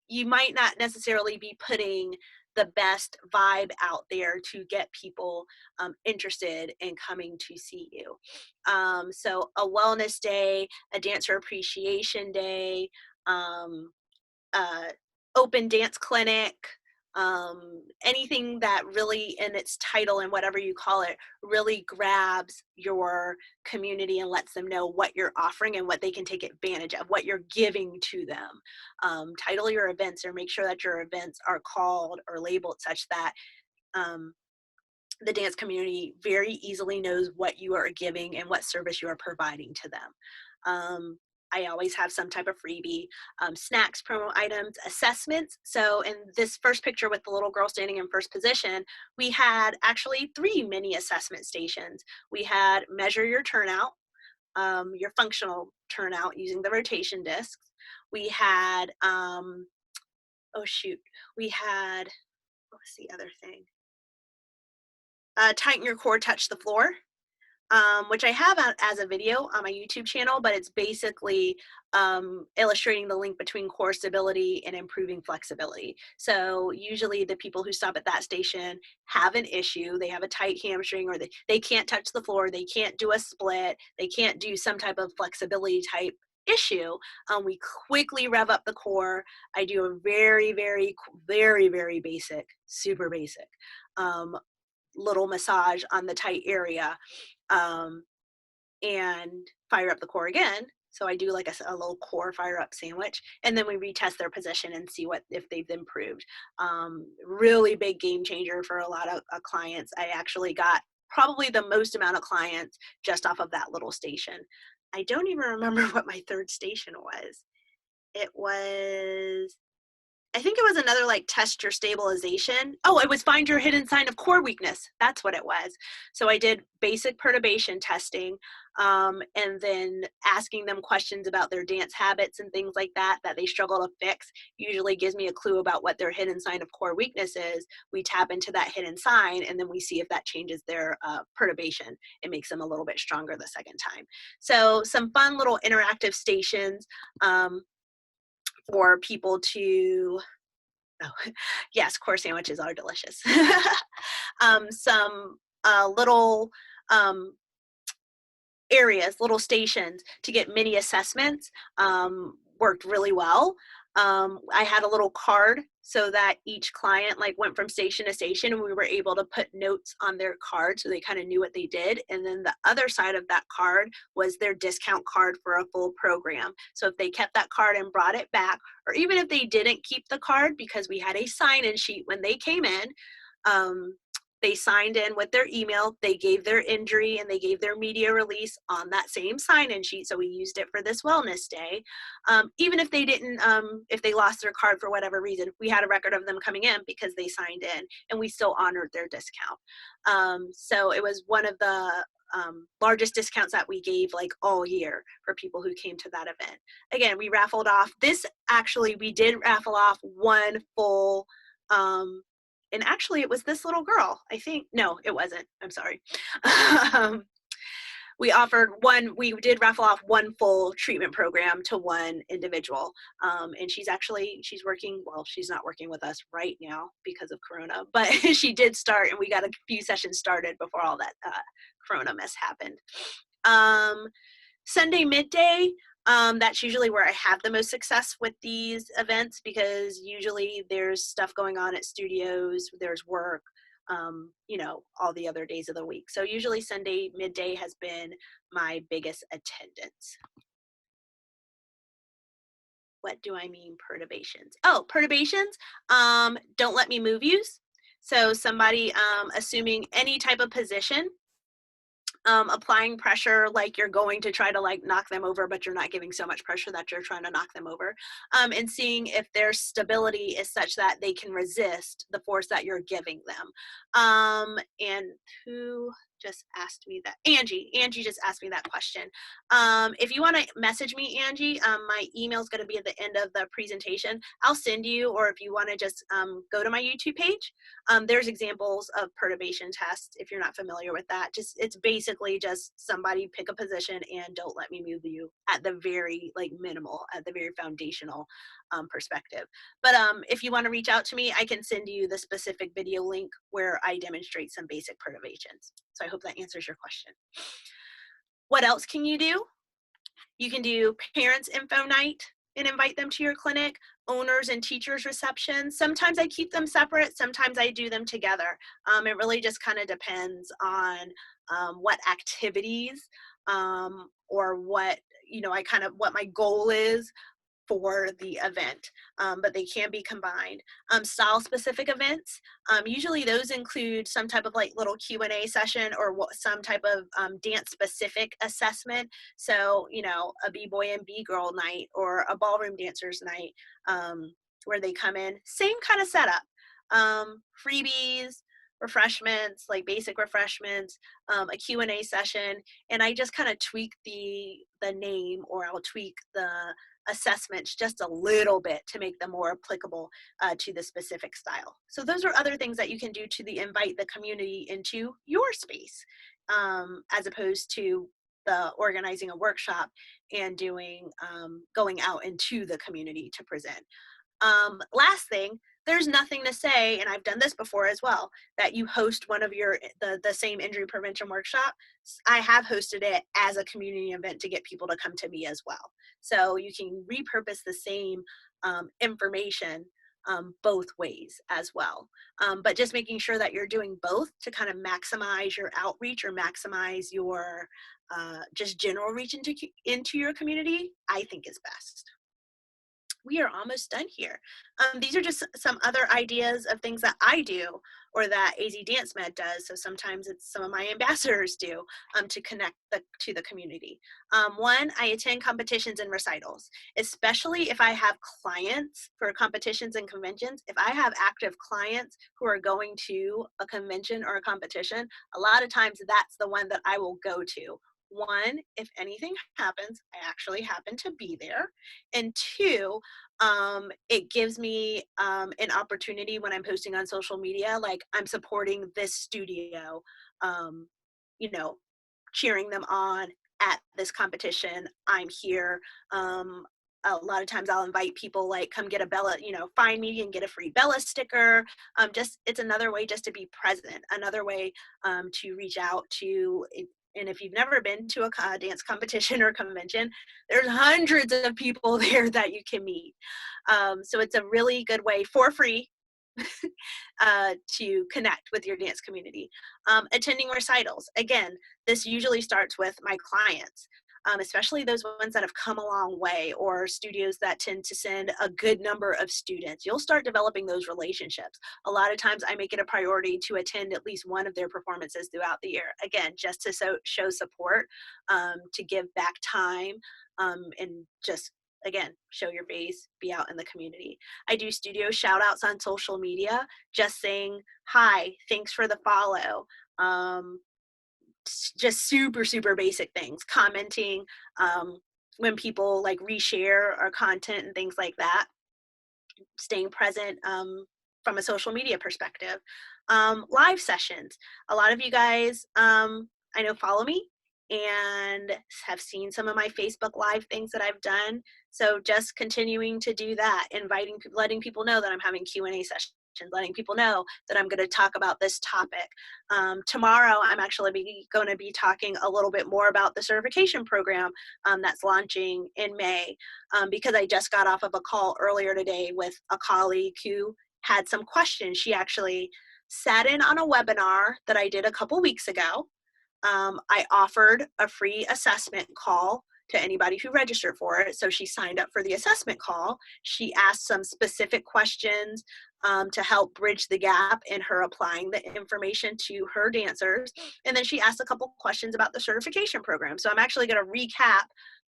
you might not necessarily be putting the best vibe out there to get people interested in coming to see you. So a wellness day, a dancer appreciation day, open dance clinic, anything that really in its title and whatever you call it really grabs your community and lets them know what you're offering and what they can take advantage of, what you're giving to them. Title your events or make sure that your events are called or labeled such that the dance community very easily knows what you are giving and what service you are providing to them. I always have some type of freebie, snacks, promo items, assessments. So in this first picture with the little girl standing in first position, we had actually 3 mini assessment stations. We had measure your turnout, your functional turnout using the rotation discs. We had, we had, what was the other thing? Tighten your core, touch the floor, which I have as a video on my YouTube channel, but it's basically illustrating the link between core stability and improving flexibility. So usually the people who stop at that station have an issue. They have a tight hamstring, or they can't touch the floor. They can't do a split. They can't do some type of flexibility type issue. We quickly rev up the core. I do a very, very, very, very basic, super basic little massage on the tight area, and fire up the core again. So I do like a little core fire up sandwich, and then we retest their position and see if they've improved. Really big game changer for a lot of clients. I actually got probably the most amount of clients just off of that little station. I don't even remember what my third station was. I think it was another like test your stabilization. Oh, it was find your hidden sign of core weakness. That's what it was. So I did basic perturbation testing, and then asking them questions about their dance habits and things like that they struggle to fix usually gives me a clue about what their hidden sign of core weakness is. We tap into that hidden sign, and then we see if that changes their perturbation. It makes them a little bit stronger the second time. So some fun little interactive stations, for people to, yes, core sandwiches are delicious. Some little areas, little stations to get mini assessments worked really well. I had a little card so that each client like went from station to station, and we were able to put notes on their card so they kind of knew what they did. And then the other side of that card was their discount card for a full program. So if they kept that card and brought it back, or even if they didn't keep the card, because we had a sign-in sheet when they came in, they signed in with their email, they gave their injury, and they gave their media release on that same sign-in sheet. So we used it for this wellness day. Even if they didn't, if they lost their card for whatever reason, we had a record of them coming in because they signed in, and we still honored their discount. So it was one of the largest discounts that we gave like all year for people who came to that event. Again, we raffled off we did raffle off one full, and actually it was this little girl, I think. No, it wasn't. I'm sorry. We did raffle off one full treatment program to one individual. And she's working, well, she's not working with us right now because of Corona, but she did start, and we got a few sessions started before all that Corona mess happened. Sunday midday, that's usually where I have the most success with these events, because usually there's stuff going on at studios, there's work, all the other days of the week. So usually Sunday midday has been my biggest attendance. What do I mean perturbations? Oh, perturbations, don't let me move yous. So somebody assuming any type of position, applying pressure like you're going to try to like knock them over, but you're not giving so much pressure that you're trying to knock them over, and seeing if their stability is such that they can resist the force that you're giving them. And who just asked me that? Angie just asked me that question. If you want to message me, Angie, my email is going to be at the end of the presentation. I'll send you, or if you want to just go to my YouTube page, there's examples of perturbation tests. If you're not familiar with that, it's basically just somebody pick a position and don't let me move you at the very minimal, at the very foundational perspective. But if you want to reach out to me, I can send you the specific video link where I demonstrate some basic perturbations. So I hope that answers your question. What else can you do? You can do parents info night. and invite them to your clinic. Owners and teachers receptions, sometimes I keep them separate, sometimes I do them together. It really just kind of depends on what activities or what, I kind of, what my goal is for the event, but they can be combined. Style specific events, usually those include some type of like little Q&A session or some type of dance specific assessment. So, a b-boy and b-girl night or a ballroom dancers night, where they come in, same kind of setup, freebies, refreshments, like basic refreshments, a Q&A session, and I just kind of tweak the name, or I'll tweak the assessments just a little bit to make them more applicable to the specific style. So those are other things that you can do to invite the community into your space, as opposed to the organizing a workshop and doing going out into the community to present. Last thing, there's nothing to say, and I've done this before as well, that you host one of the same injury prevention workshop. I have hosted it as a community event to get people to come to me as well. So you can repurpose the same information both ways as well. But just making sure that you're doing both to kind of maximize your outreach or maximize your just general reach into your community, I think is best. We are almost done here. These are just some other ideas of things that I do or that AZ Dance Med does. So sometimes it's some of my ambassadors do to connect to the community. One, I attend competitions and recitals, especially if I have clients for competitions and conventions. If I have active clients who are going to a convention or a competition, a lot of times that's the one that I will go to. One, if anything happens, I actually happen to be there. And two, it gives me an opportunity when I'm posting on social media, like I'm supporting this studio, you know, cheering them on at this competition. I'm here. A lot of times I'll invite people like come get a Bella, find me and get a free Bella sticker. Just it's another way just to be present, another way to reach out to. And if you've never been to a dance competition or convention, there's hundreds of people there that you can meet. So it's a really good way for free to connect with your dance community. Attending recitals. Again, this usually starts with my clients, especially those ones that have come a long way or studios that tend to send a good number of students. You'll start developing those relationships. A lot of times I make it a priority to attend at least one of their performances throughout the year. Again, just to show support, to give back time, and just again, show your face, be out in the community. I do studio shout outs on social media, just saying, hi, thanks for the follow. Just super, super basic things, commenting when people like reshare our content and things like that, staying present from a social media perspective. Live sessions. A lot of you guys, I know, follow me and have seen some of my Facebook Live things that I've done. So just continuing to do that, letting people know that I'm having Q&A sessions, letting people know that I'm going to talk about this topic. Tomorrow, I'm actually going to be talking a little bit more about the certification program that's launching in May, because I just got off of a call earlier today with a colleague who had some questions. She actually sat in on a webinar that I did a couple weeks ago. I offered a free assessment call to anybody who registered for it. So she signed up for the assessment call. She asked some specific questions to help bridge the gap in her applying the information to her dancers. And then she asked a couple questions about the certification program. So I'm actually going to recap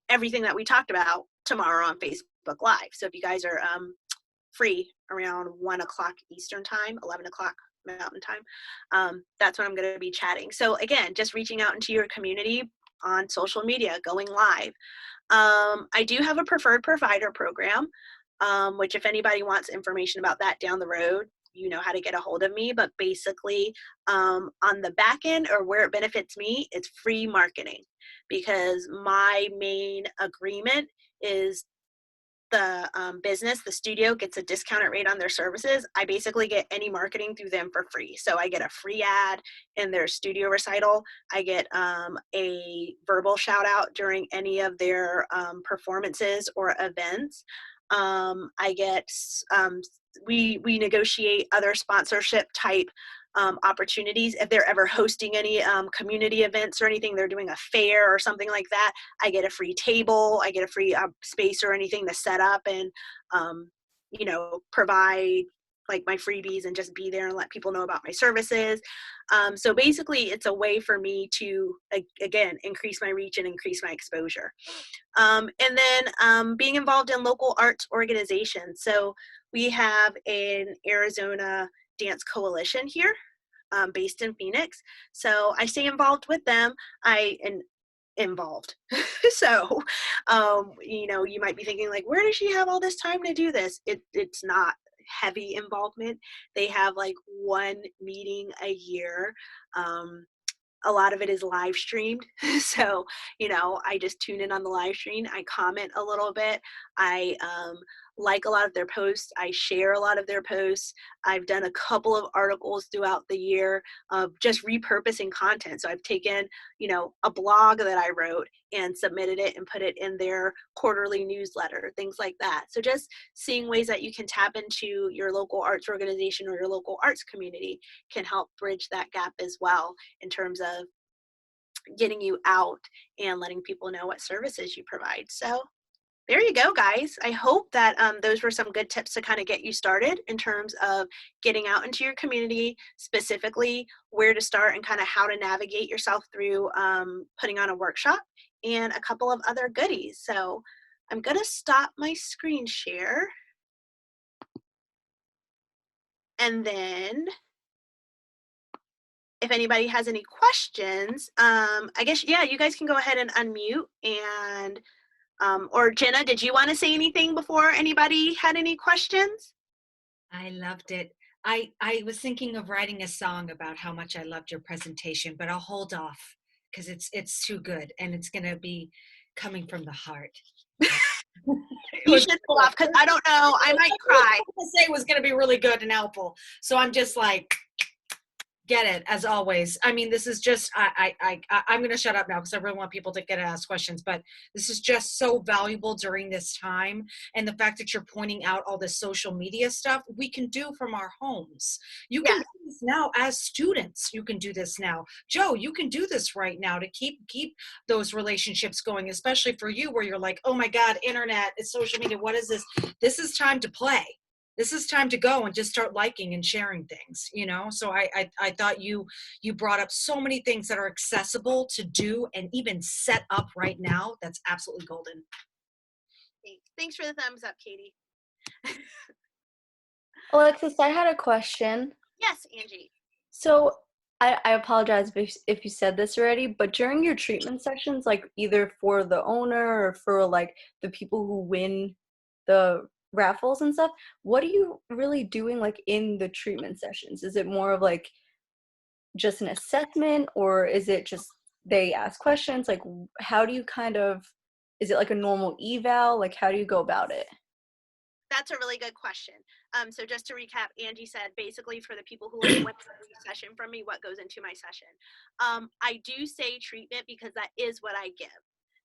everything that we talked about tomorrow on Facebook Live. So if you guys are free around 1 o'clock Eastern time, 11 o'clock Mountain time, that's when I'm going to be chatting. So again, just reaching out into your community on social media, going live. I do have a preferred provider program, which if anybody wants information about that down the road, you know how to get a hold of me. But basically, on the back end or where it benefits me, it's free marketing, because my main agreement is business, the studio, gets a discounted rate on their services, I basically get any marketing through them for free. So I get a free ad in their studio recital. I get a verbal shout out during any of their performances or events. I get we negotiate other sponsorship type opportunities. If they're ever hosting any community events or anything, they're doing a fair or something like that, I get a free table, I get a free space or anything to set up and, provide like my freebies and just be there and let people know about my services. So basically it's a way for me to, again, increase my reach and increase my exposure. And then being involved in local arts organizations. So we have an Arizona Dance Coalition here, based in Phoenix. So I stay involved with them. Involved. So, you might be thinking like, where does she have all this time to do this? It's not heavy involvement. They have like one meeting a year. A lot of it is live streamed. So, I just tune in on the live stream. I comment a little bit. I like a lot of their posts. I share a lot of their posts. I've done a couple of articles throughout the year of just repurposing content. So I've taken, a blog that I wrote and submitted it and put it in their quarterly newsletter, things like that. So just seeing ways that you can tap into your local arts organization or your local arts community can help bridge that gap as well in terms of getting you out and letting people know what services you provide. So there you go, guys. I hope that those were some good tips to kind of get you started in terms of getting out into your community, specifically where to start and kind of how to navigate yourself through putting on a workshop and a couple of other goodies. So I'm going to stop my screen share. And then if anybody has any questions, I guess, yeah, you guys can go ahead and unmute and or Jenna, did you want to say anything before anybody had any questions? I loved it. I was thinking of writing a song about how much I loved your presentation, but I'll hold off because it's too good and it's going to be coming from the heart. You should hold off because I don't know. I might cry. I say it was going to be really good and helpful. So I'm just like, get it as always. I mean, this is just, I'm going to shut up now because I really want people to get to ask questions, but this is just so valuable during this time. And the fact that you're pointing out all this social media stuff we can do from our homes. You can do this now as students. You can do this now. Joe, you can do this right now to keep those relationships going, especially for you where you're like, oh my God, internet, it's social media. What is this? This is time to play. This is time to go and just start liking and sharing things, So I thought you brought up so many things that are accessible to do and even set up right now. That's absolutely golden. Thanks for the thumbs up, Katie. Alexis, I had a question. Yes, Angie. So I apologize if you said this already, but during your treatment sessions, like either for the owner or for like the people who win the raffles and stuff, what are you really doing like in the treatment sessions? Is it more of like just an assessment or is it just they ask questions? Like how do you is it like a normal eval? Like how do you go about it? That's a really good question. So just to recap, Angie said basically for the people who went to the session from me, what goes into my session. I do say treatment because that is what I give.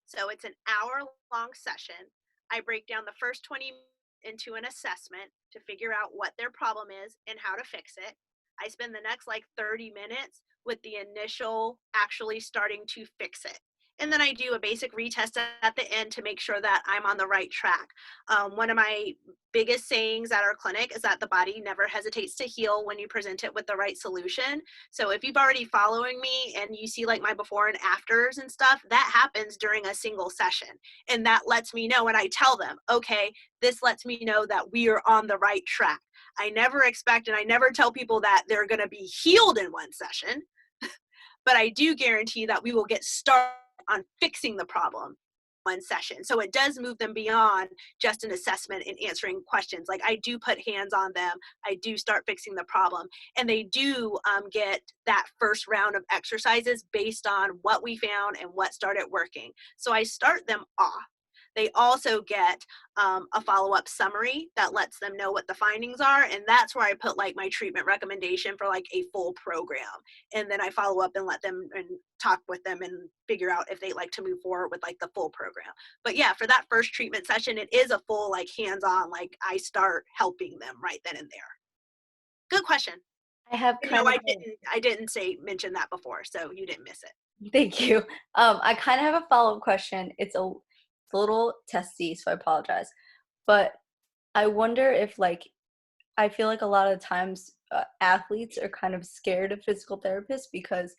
So it's an hour-long session. I break down the first 20 minutes into an assessment to figure out what their problem is and how to fix it. I spend the next like 30 minutes with the initial actually starting to fix it. And then I do a basic retest at the end to make sure that I'm on the right track. One of my biggest sayings at our clinic is that the body never hesitates to heal when you present it with the right solution. So if you've already following me and you see like my before and afters and stuff, that happens during a single session. And that lets me know, and I tell them, okay, this lets me know that we are on the right track. I never expect, and I never tell people that they're going to be healed in one session, but I do guarantee that we will get started on fixing the problem one session. So it does move them beyond just an assessment and answering questions. Like I do put hands on them. I do start fixing the problem. And they do get that first round of exercises based on what we found and what started working. So I start them off. they also get a follow-up summary that lets them know what the findings are. And that's where I put like my treatment recommendation for like a full program. And then I follow up and let them and talk with them and figure out if they like to move forward with like the full program. But yeah, for that first treatment session, it is a full like hands-on, like I start helping them right then and there. Good question. I have No, I didn't mention that before, so you didn't miss it. Thank you. I kind of have a follow-up question. It's a little testy, so I apologize. But I wonder if, like, I feel like a lot of times athletes are kind of scared of physical therapists because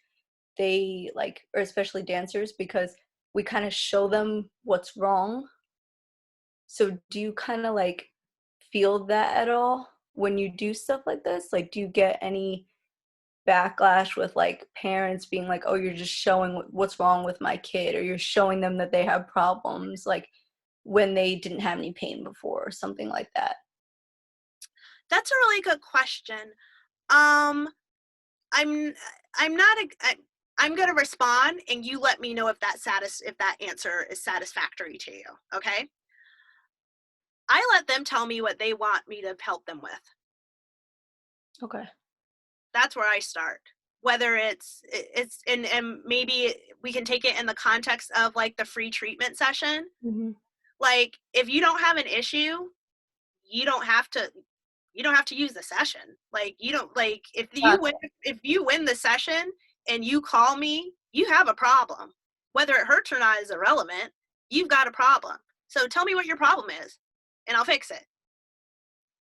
they, like, or especially dancers, because we kind of show them what's wrong. So do you kind of, like, feel that at all when you do stuff like this? Like, do you get any backlash with like parents being like, oh, you're just showing what's wrong with my kid, or you're showing them that they have problems like when they didn't have any pain before or something like that? That's a really good question. I'm not I'm going to respond and you let me know if that answer is satisfactory to you, okay? I let them tell me what they want me to help them with. Okay. That's where I start. Whether it's and maybe we can take it in the context of like the free treatment session. Mm-hmm. Like if you don't have an issue, you don't have to use the session. Like you don't, like if you win the session and you call me, you have a problem. Whether it hurts or not is irrelevant. You've got a problem. So tell me what your problem is and I'll fix it.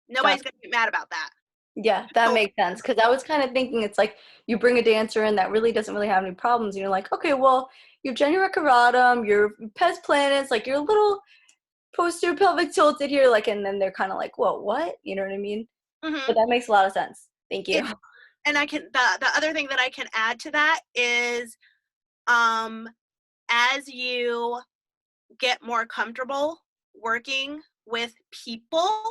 Nobody's going to get mad about that. Yeah, that makes sense. Because I was kind of thinking it's like you bring a dancer in that really doesn't really have any problems. And you're like, okay, well, your genu recuratum, your pes planus, like you're a little posterior pelvic tilted here. Like, and then they're kind of like, whoa, what? You know what I mean? Mm-hmm. But that makes a lot of sense. Thank you. And I can, the other thing that I can add to that is as you get more comfortable working with people,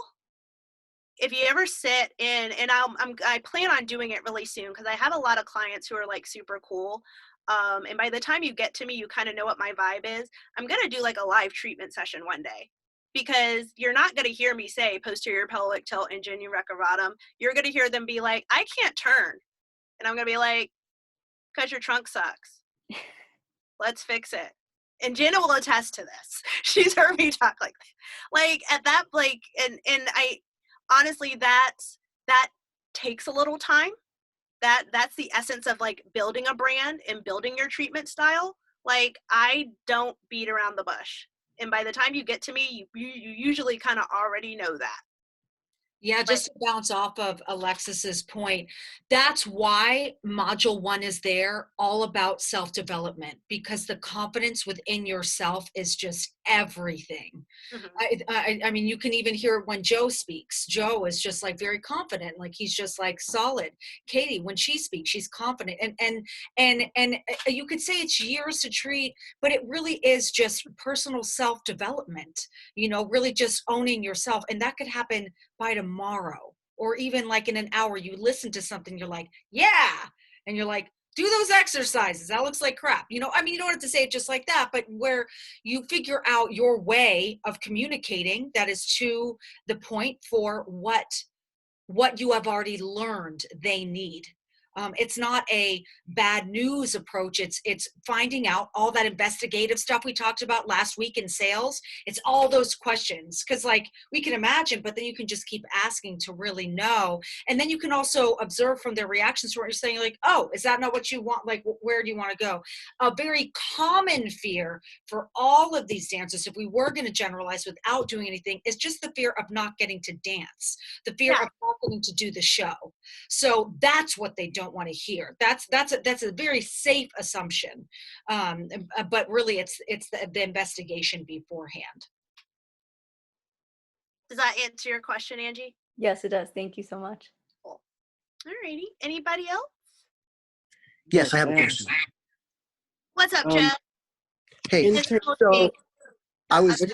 if you ever sit in, and I plan on doing it really soon because I have a lot of clients who are like super cool. And by the time you get to me, you kind of know what my vibe is. I'm going to do like a live treatment session one day because you're not going to hear me say posterior pelvic tilt and genu recuratum. You're going to hear them be like, I can't turn. And I'm going to be like, because your trunk sucks. Let's fix it. And Jenna will attest to this. She's heard me talk like that. Like at that, like, and I, honestly, that takes a little time. That's the essence of like building a brand and building your treatment style. Like I don't beat around the bush. And by the time you get to me, you usually kind of already know that. Yeah, just to bounce off of Alexis's point, that's why Module 1 is there, all about self-development, because the confidence within yourself is just everything. Mm-hmm. I mean, you can even hear it when Joe speaks. Joe is just like very confident, like he's just like solid. Katie, when she speaks, she's confident, and you could say it's years to treat, but it really is just personal self-development. You know, really just owning yourself, and that could happen by tomorrow, or even like in an hour. You listen to something, you're like, yeah, and you're like, do those exercises, that looks like crap. You know, I mean, you don't have to say it just like that, but where you figure out your way of communicating that is to the point for what you have already learned they need. It's not a bad news approach. It's finding out all that investigative stuff we talked about last week in sales. It's all those questions, because like we can imagine, but then you can just keep asking to really know. And then you can also observe from their reactions to what you're saying, like, oh, is that not what you want? Like, where do you want to go? A very common fear for all of these dancers, if we were going to generalize without doing anything, is just the fear of not getting to dance, the fear of not getting to do the show. So that's what they don't want to hear. That's a very safe assumption, but really it's the investigation beforehand. Does that answer your question, Angie? Yes, it does. Thank you so much. Cool. All righty. Anybody else? Yes, I have a question. What's up, Jeff? Hey, so I was.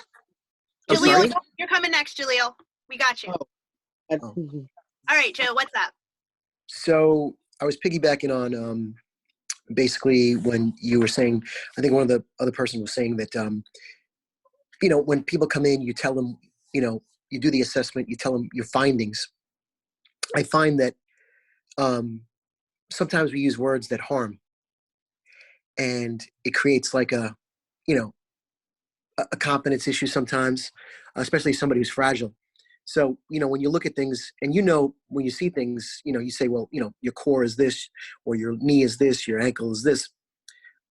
Jaleel, you're coming next, Jaleel. We got you. Oh. All right, Joe, what's up? So I was piggybacking on basically when you were saying, I think one of the other person was saying that when people come in, you tell them, you do the assessment, you tell them your findings. I find that sometimes we use words that harm, and it creates like you know, a confidence issue sometimes, especially somebody who's fragile. So, when you look at things and when you see things, you say, well, your core is this, or your knee is this, your ankle is this.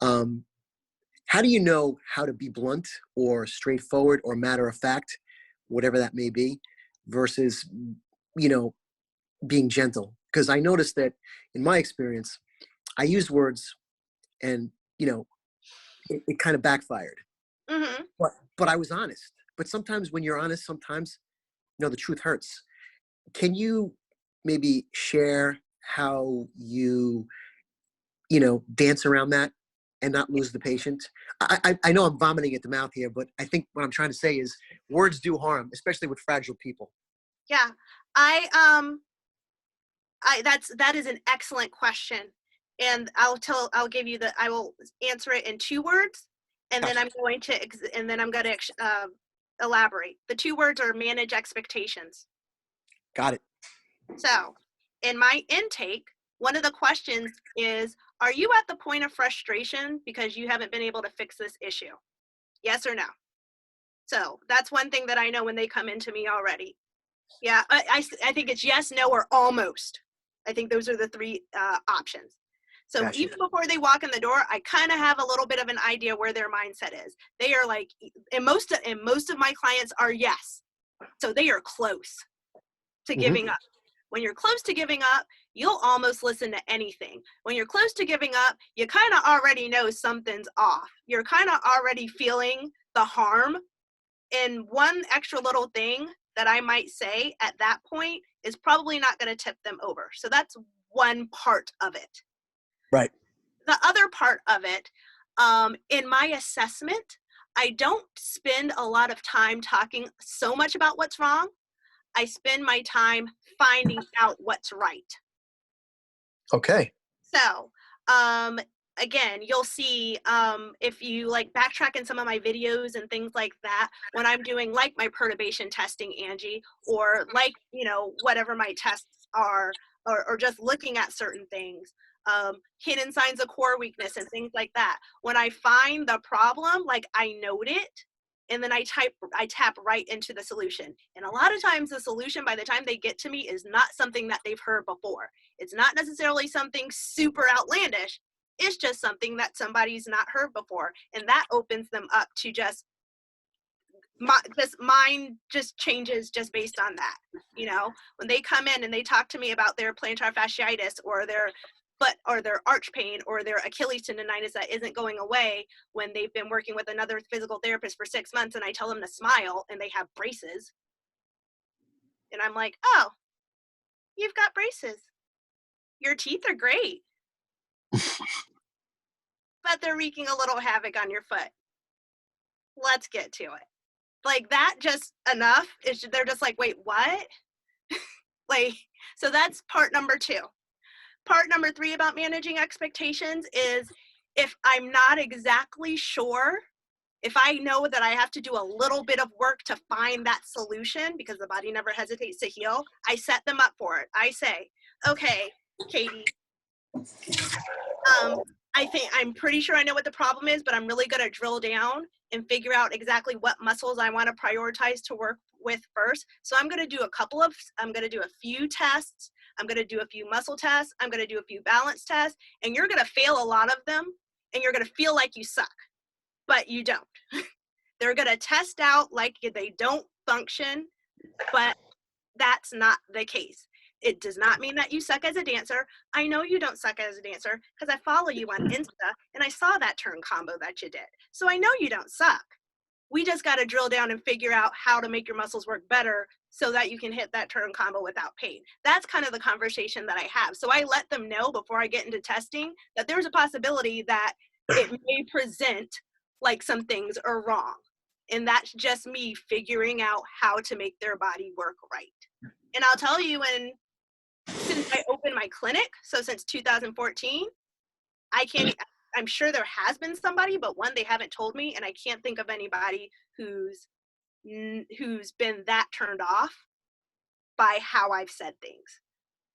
How do you know how to be blunt or straightforward or matter of fact, whatever that may be, versus, being gentle? Because I noticed that in my experience, I used words and, it kind of backfired. Mm-hmm. But I was honest. But sometimes when you're honest, sometimes, the truth hurts. Can you maybe share how you, dance around that and not lose the patient? I know I'm vomiting at the mouth here, but I think what I'm trying to say is words do harm, especially with fragile people. Yeah. That is an excellent question. And I'll give you I will answer it in 2 words, and then I'm going to elaborate. The 2 words are manage expectations. Got it. So in my intake, one of the questions is, are you at the point of frustration because you haven't been able to fix this issue? Yes or no? So that's one thing that I know when they come into me already. Yeah, I think it's yes, no, or almost. I think those are the 3 options. So Gotcha. Even before they walk in the door, I kind of have a little bit of an idea where their mindset is. They are like, and most of my clients are yes. So they are close to giving up. When you're close to giving up, you'll almost listen to anything. When you're close to giving up, you kind of already know something's off. You're kind of already feeling the harm. And one extra little thing that I might say at that point is probably not going to tip them over. So that's one part of it. Right. The other part of it, in my assessment, I don't spend a lot of time talking so much about what's wrong. I spend my time finding out what's right. Okay. So, again, you'll see if you backtrack in some of my videos and things like that, when I'm doing my perturbation testing, Angie, or whatever my tests are, or just looking at certain things, hidden signs of core weakness and things like that. When I find the problem, I note it, and then I tap right into the solution. And a lot of times the solution, by the time they get to me, is not something that they've heard before. It's not necessarily something super outlandish. It's just something that somebody's not heard before. And that opens them up to just mind just changes just based on that. When they come in and they talk to me about their plantar fasciitis or their foot or their arch pain or their Achilles tendonitis that isn't going away, when they've been working with another physical therapist for 6 months, and I tell them to smile and they have braces, and I'm like, oh, you've got braces. Your teeth are great, but they're wreaking a little havoc on your foot. Let's get to it. That just enough. They're just like, wait, what? So that's part number 2. Part number 3 about managing expectations is, if I'm not exactly sure, if I know that I have to do a little bit of work to find that solution, because the body never hesitates to heal, I set them up for it. I say, okay, Katie, I'm pretty sure I know what the problem is, but I'm really going to drill down and figure out exactly what muscles I want to prioritize to work with first. So I'm going to do a few tests. I'm going to do a few muscle tests. I'm going to do a few balance tests, and you're going to fail a lot of them, and you're going to feel like you suck, but you don't. They're going to test out like they don't function, but that's not the case. It does not mean that you suck as a dancer. I know you don't suck as a dancer because I follow you on Insta, and I saw that turn combo that you did. So I know you don't suck. We just got to drill down and figure out how to make your muscles work better so that you can hit that turn combo without pain. That's kind of the conversation that I have. So I let them know before I get into testing that there's a possibility that it may present like some things are wrong. And that's just me figuring out how to make their body work right. And I'll tell you, since I opened my clinic, so since 2014, I'm sure there has been somebody, but one, they haven't told me, and I can't think of anybody who's been that turned off by how I've said things.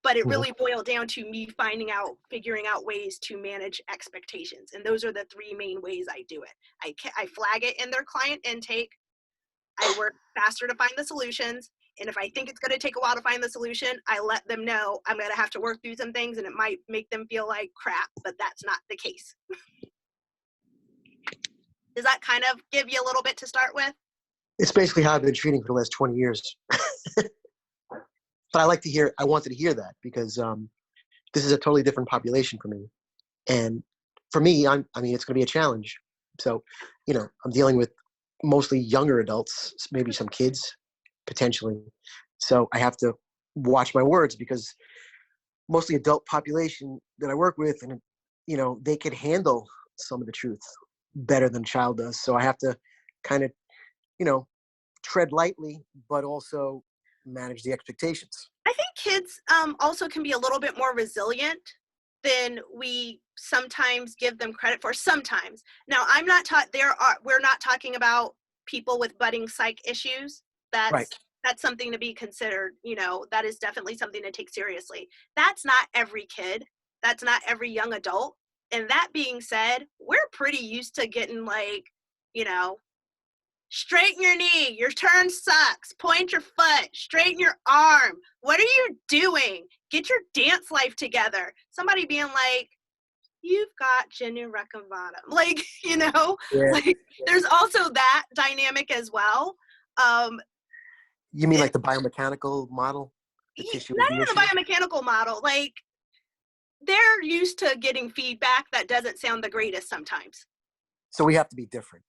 But it really boiled down to me figuring out ways to manage expectations. And those are the 3 main ways I do it. I flag it in their client intake. I work faster to find the solutions. And if I think it's going to take a while to find the solution, I let them know I'm going to have to work through some things and it might make them feel like crap, but that's not the case. Does that kind of give you a little bit to start with? It's basically how I've been treating for the last 20 years. But I wanted to hear that because this is a totally different population for me. And for me, it's going to be a challenge. So, I'm dealing with mostly younger adults, maybe some kids, potentially. So I have to watch my words because mostly adult population that I work with, and, they can handle some of the truth better than a child does. So I have to kind of, tread lightly, but also manage the expectations. I think kids also can be a little bit more resilient than we sometimes give them credit for. Sometimes. Now, I'm not we're not talking about people with budding psych issues. That's something to be considered. That is definitely something to take seriously. That's not every kid. That's not every young adult. And that being said, we're pretty used to getting straighten your knee, your turn sucks, point your foot, straighten your arm. What are you doing? Get your dance life together. Somebody being like, you've got Genu Recavatum. There's also that dynamic as well. You mean like the biomechanical model? Not even the biomechanical model. They're used to getting feedback that doesn't sound the greatest sometimes. So we have to be different.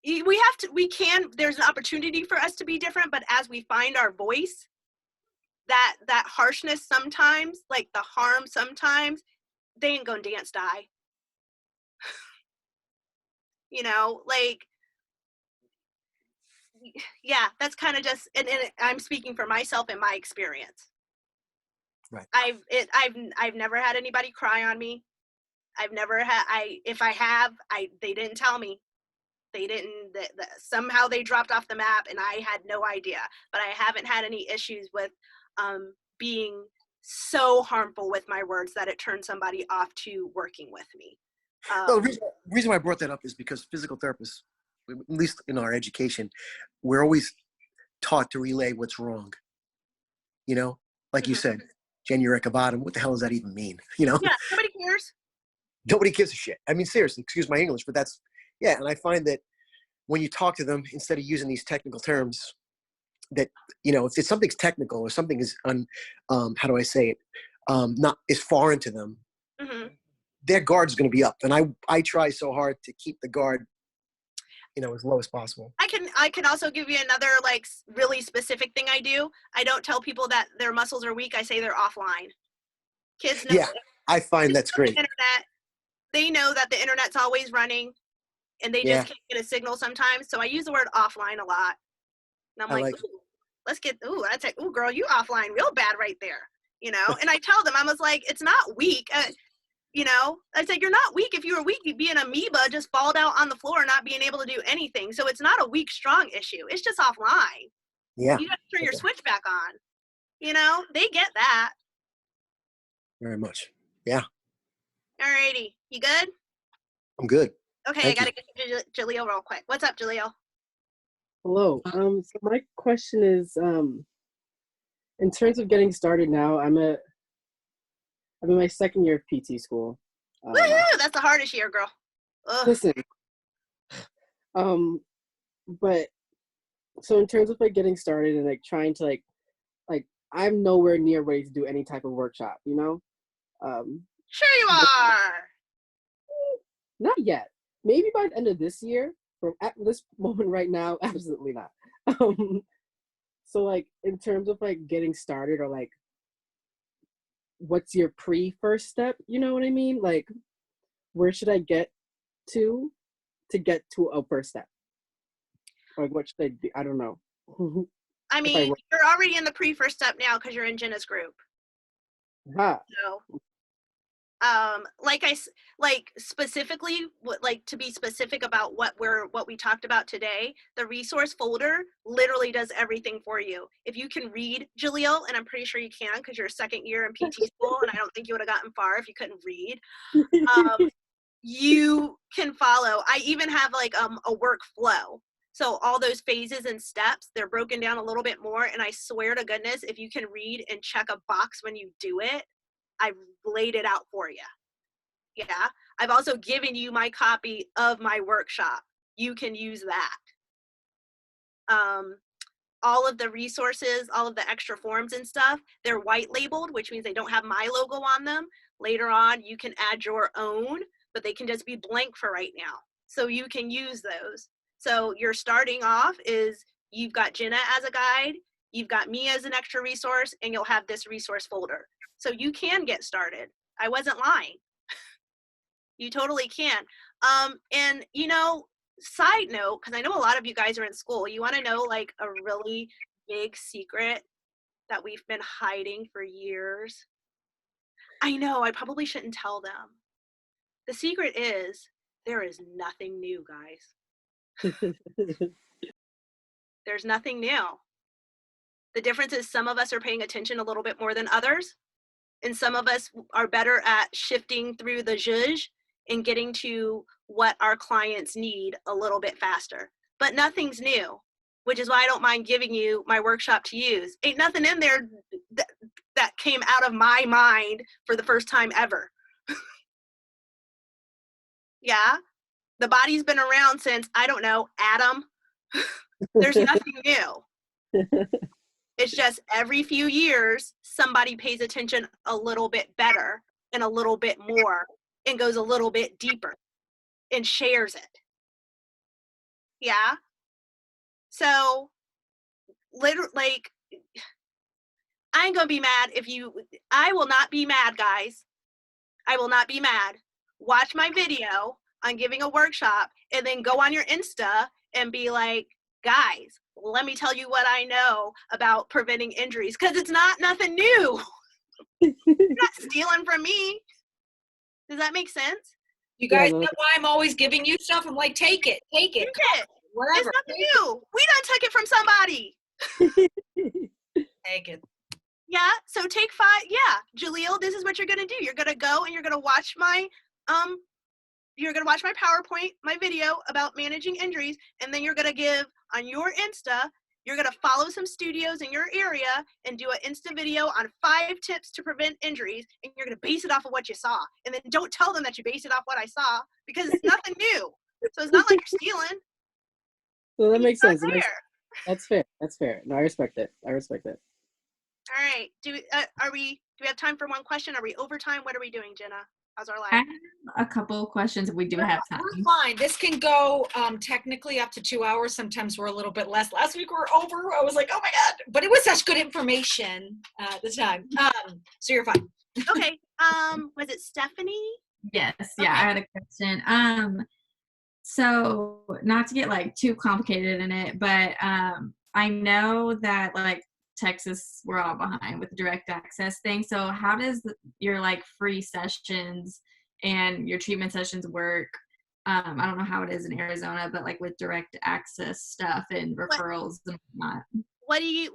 There's an opportunity for us to be different, but as we find our voice, that harshness sometimes, like the harm sometimes, they ain't gonna dance die. Yeah, that's kind of just, and I'm speaking for myself and my experience. Right. I've never had anybody cry on me. I've never had, if I have, they didn't tell me. They didn't, somehow they dropped off the map and I had no idea. But I haven't had any issues with being so harmful with my words that it turned somebody off to working with me. The reason why I brought that up is because physical therapists, at least in our education, we're always taught to relay what's wrong. Like you said, Genu Recavatum, what the hell does that even mean? Yeah, nobody cares. Nobody gives a shit. Seriously, excuse my English, but that's, yeah. And I find that when you talk to them, instead of using these technical terms, that, if something's technical or something is, how do I say it, not is foreign to them, their guard's going to be up. And I try so hard to keep the guard, as low as possible. I can also give you another really specific thing I do. I don't tell people that their muscles are weak. I say they're offline. Kids know. Yeah, I find that's great. Internet, they know that the internet's always running and they just can't get a signal sometimes. So I use the word offline a lot. And I'm ooh, girl, you offline real bad right there. And I tell them, I was like, it's not weak. I said, you're not weak. If you were weak, you'd be an amoeba, just fall out on the floor, not being able to do anything. So it's not a weak, strong issue. It's just offline. Yeah. You have to turn your switch back on. They get that. Very much. Yeah. Alrighty. You good? I'm good. Okay, Thank I got to get Jaleel real quick. What's up, Jaleel? Hello. So my question is, in terms of getting started now, I'm in my second year of PT school. Woohoo! That's the hardest year, girl. Ugh. Listen. But so in terms of getting started and trying to I'm nowhere near ready to do any type of workshop, Sure you are. Not yet. Maybe by the end of this year. From at this moment right now, absolutely not. So in terms of getting started or what's your first step? You know what I mean? Where should I get to get to a first step? What should I do? I don't know. I mean, you're already in the first step now because you're in Jenna's group. Huh. So, like specifically like to be specific about what we talked about today, the resource folder literally does everything for you. If you can read, Jaleel, and I'm pretty sure you can because you're a second year in PT school, and I don't think you would have gotten far if you couldn't read. You can follow. I even have like a workflow. So all those phases and steps, they're broken down a little bit more. And I swear to goodness, if you can read and check a box when you do it, I've laid it out for you. Yeah. I've also given you my copy of my workshop. You can use that. All of the resources, all of the extra forms and stuff, they're white labeled, which means they don't have my logo on them. Later on, you can add your own, but they can just be blank for right now. So you can use those. So you're starting off is you've got Jenna as a guide, you've got me as an extra resource, and you'll have this resource folder. So you can get started. I wasn't lying. You totally can. And you know, side note, because I know a lot of you guys are in school, you want to know like a really big secret that we've been hiding for years? I know, I probably shouldn't tell them. The secret is there is nothing new, guys. There's nothing new. The difference is some of us are paying attention a little bit more than others, and some of us are better at shifting through the zhuzh and getting to what our clients need a little bit faster. But nothing's new, which is why I don't mind giving you my workshop to use. Ain't nothing in there that came out of my mind for the first time ever. Yeah, the body's been around since, I don't know, Adam. There's nothing new. It's just every few years, somebody pays attention a little bit better and a little bit more and goes a little bit deeper and shares it. Yeah. So literally, like, I ain't gonna be mad if you, I will not be mad, guys. I will not be mad. Watch my video on giving a workshop and then go on your Insta and be like, guys, let me tell you what I know about preventing injuries, because it's not nothing new. You're not stealing from me. Does that make sense? You guys Yeah, know why I'm always giving you stuff? I'm like, take it, Take it. whatever. It's nothing new. We done took it from somebody. Take it. Yeah, so take 5. Yeah, Jaleel, this is what you're gonna do. You're gonna go and you're gonna watch my PowerPoint, my video about managing injuries, and then you're gonna give on your Insta, you're gonna follow some studios in your area and do an Insta video on 5 tips to prevent injuries, and you're gonna base it off of what you saw. And then don't tell them that you based it off what I saw, because it's nothing new. So it's not like you're stealing. So that makes sense. Not It makes- fair. That's fair. That's fair. No, I respect it. I respect it. All right. Do we have time for one question? Are we over time? What are we doing, Jenna? How's our I life? have a couple questions if we do have time. We're fine. This can go technically up to 2 hours. Sometimes we're a little bit less. Last week we were over. I was like, oh my God. But it was such good information at the time. So you're fine. Okay. Was it Stephanie? Yes, yeah, I had a question. So not to get like too complicated in it, but I know that like Texas, we're all behind with the direct access thing. So how does your like free sessions and your treatment sessions work? I don't know how it is in Arizona, but like with direct access stuff and referrals and whatnot. What do you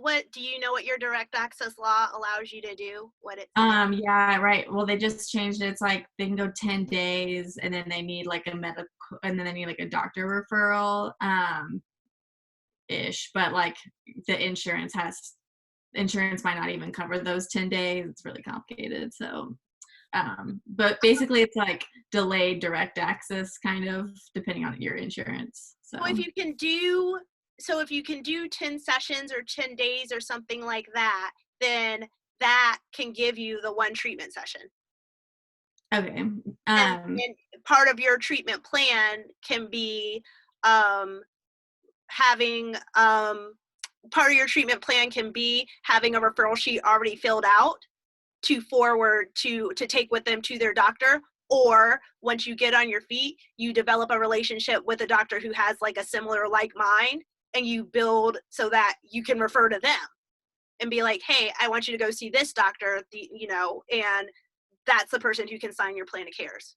know what your direct access law allows you to do? What it Yeah, right. Well, they just changed it. It's like they can go 10 days and then they need like a medical, and then they need like a doctor referral ish, but like the insurance might not even cover those 10 days. It's really complicated. So but basically it's like delayed direct access kind of depending on your insurance. So if you can do 10 sessions or 10 days or something like that, then that can give you the 1 treatment session. okay. And part of your treatment plan can be having having a referral sheet already filled out to forward to take with them to their doctor, or once you get on your feet, you develop a relationship with a doctor who has like a similar like mind, and you build so that you can refer to them and be like, hey, I want you to go see this doctor, and that's the person who can sign your plan of cares.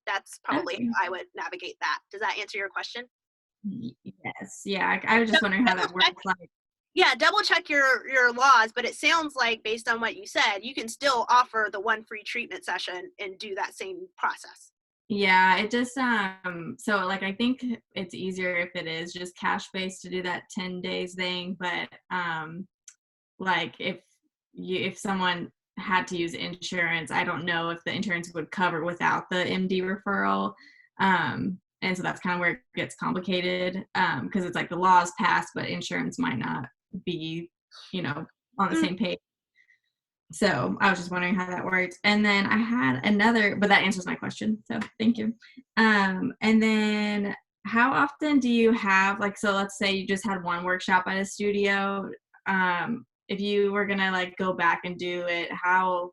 That's probably Okay. how I would navigate that. Does that answer your question? Yes. Yeah. I was just wondering how that works. Like, Yeah, double check your laws, but it sounds like based on what you said, you can still offer the one free treatment session and do that same process. yeah, it just so like I think it's easier if it is just cash based to do that 10 days thing, but like if someone had to use insurance, I don't know if the insurance would cover without the MD referral. And so that's kind of where it gets complicated because it's like the laws passed, but insurance might not be, you know, on the Mm. same page. So I was just wondering how that worked. And then I had another, but that answers my question. So thank you. And then how often do you have, like, so let's say you just had one workshop at a studio. If you were going to like go back and do it, how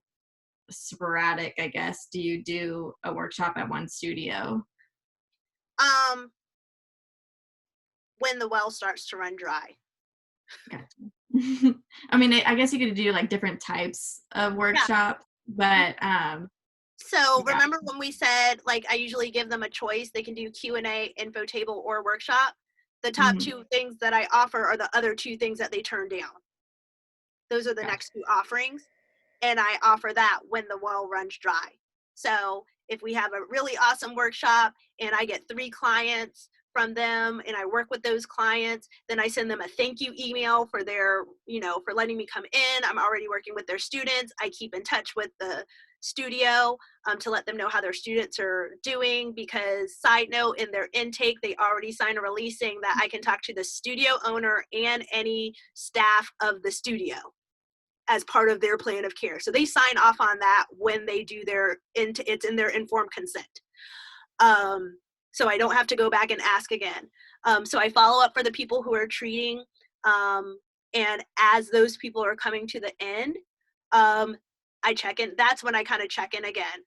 sporadic, I guess, do you do a workshop at one studio? When the well starts to run dry. Gotcha. I mean, I guess you could do like different types of workshops, but So yeah. remember when we said, like, I usually give them a choice, they can do Q&A, info table, or workshop. The top Mhm. two things that I offer are the other two things that they turn down. Those are the Gotcha. next two offerings. And I offer that when the well runs dry. So if we have a really awesome workshop and I get 3 clients from them and I work with those clients, then I send them a thank you email for their, for letting me come in. I'm already working with their students. I keep in touch with the studio to let them know how their students are doing, because side note, in their intake, they already signed a release saying that I can talk to the studio owner and any staff of the studio as part of their plan of care. So they sign off on that when they do it's in their informed consent. So I don't have to go back and ask again. So I follow up for the people who are treating. And as those people are coming to the end, I check in. That's when I kind of check in again.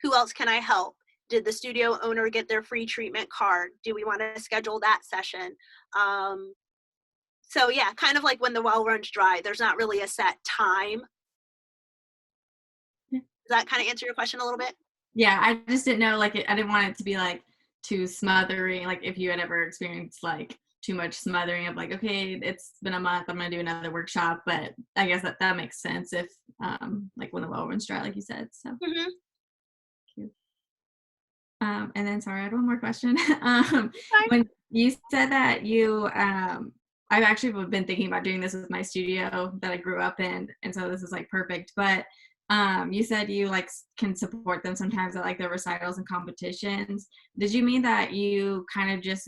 Who else can I help? Did the studio owner get their free treatment card? Do we want to schedule that session? So yeah, kind of like when the well runs dry, there's not really a set time. Yeah. Does that kind of answer your question a little bit? Yeah, I just didn't know, like, I didn't want it to be like too smothering, like if you had ever experienced like too much smothering of like, okay, it's been a month, I'm gonna do another workshop, but I guess that makes sense if like when the well runs dry, like you said. So Mm-hmm. cute. And then sorry, I had one more question. Fine. When you said that I've actually been thinking about doing this with my studio that I grew up in, and so this is like perfect. But you said you like can support them sometimes at like their recitals and competitions. Did you mean that you kind of just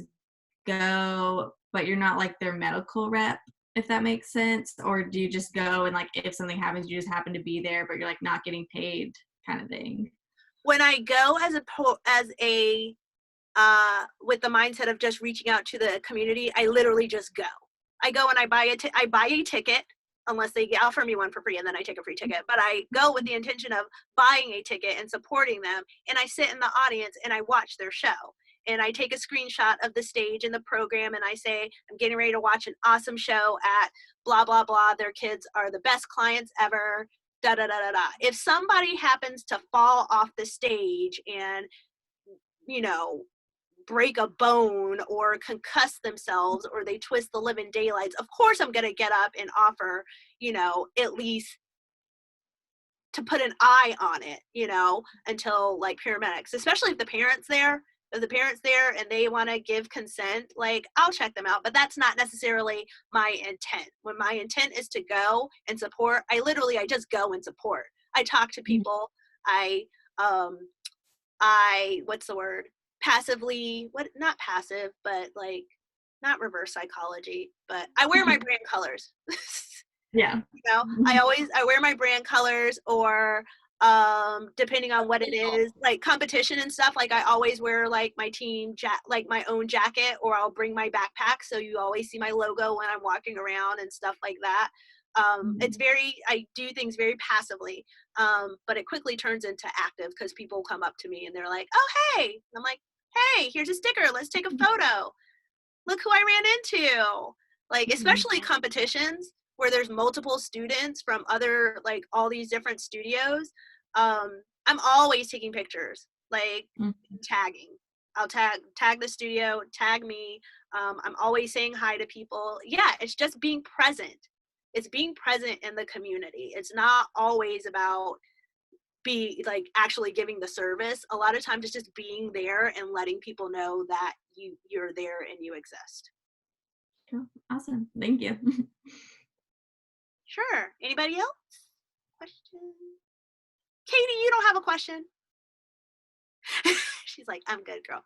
go, but you're not like their medical rep, if that makes sense? Or do you just go and like if something happens, you just happen to be there, but you're like not getting paid kind of thing? When I go as a with the mindset of just reaching out to the community, I literally just go. I go and I buy a ticket, unless they offer me one for free, and then I take a free ticket. But I go with the intention of buying a ticket and supporting them, and I sit in the audience and I watch their show. And I take a screenshot of the stage and the program, and I say, I'm getting ready to watch an awesome show at blah, blah, blah. Their kids are the best clients ever, da, da, da, da, da. If somebody happens to fall off the stage and, break a bone or concuss themselves or they twist the living daylights, of course I'm going to get up and offer, at least to put an eye on it, until like paramedics, especially if the parents there and they want to give consent, like I'll check them out, but that's not necessarily my intent. When my intent is to go and support, I just go and support. I talk to people. What's the word? Not passive, but like not reverse psychology, but I wear my brand colors. Yeah. I wear my brand colors, or depending on what it is, like competition and stuff, like I always wear like my team like my own jacket, or I'll bring my backpack, so you always see my logo when I'm walking around and stuff like that. I do things very passively, but it quickly turns into active because people come up to me and they're like, oh, hey. And I'm like, hey, here's a sticker. Let's take a photo. Look who I ran into. Like, especially competitions where there's multiple students from other, like all these different studios. I'm always taking pictures, like Mhm. tagging. I'll tag the studio, tag me. I'm always saying hi to people. Yeah, it's just being present. It's being present in the community. It's not always about be like actually giving the service. A lot of times it's just being there and letting people know that you're there and you exist. Cool. Awesome. Thank you. Sure. Anybody else? Question? Katie, you don't have a question? She's like, I'm good, girl.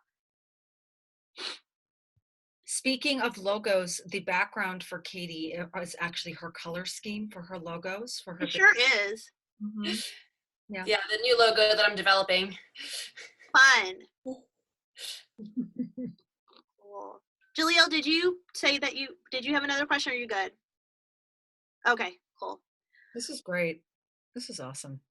Speaking of logos, the background for Katie is actually her color scheme for her logos for her. It sure is. Mhm. Yeah. Yeah, the new logo that I'm developing. Fun. Cool. Jaleel, did you say that did you have another question or are you good? Okay, cool. This is great. This is awesome.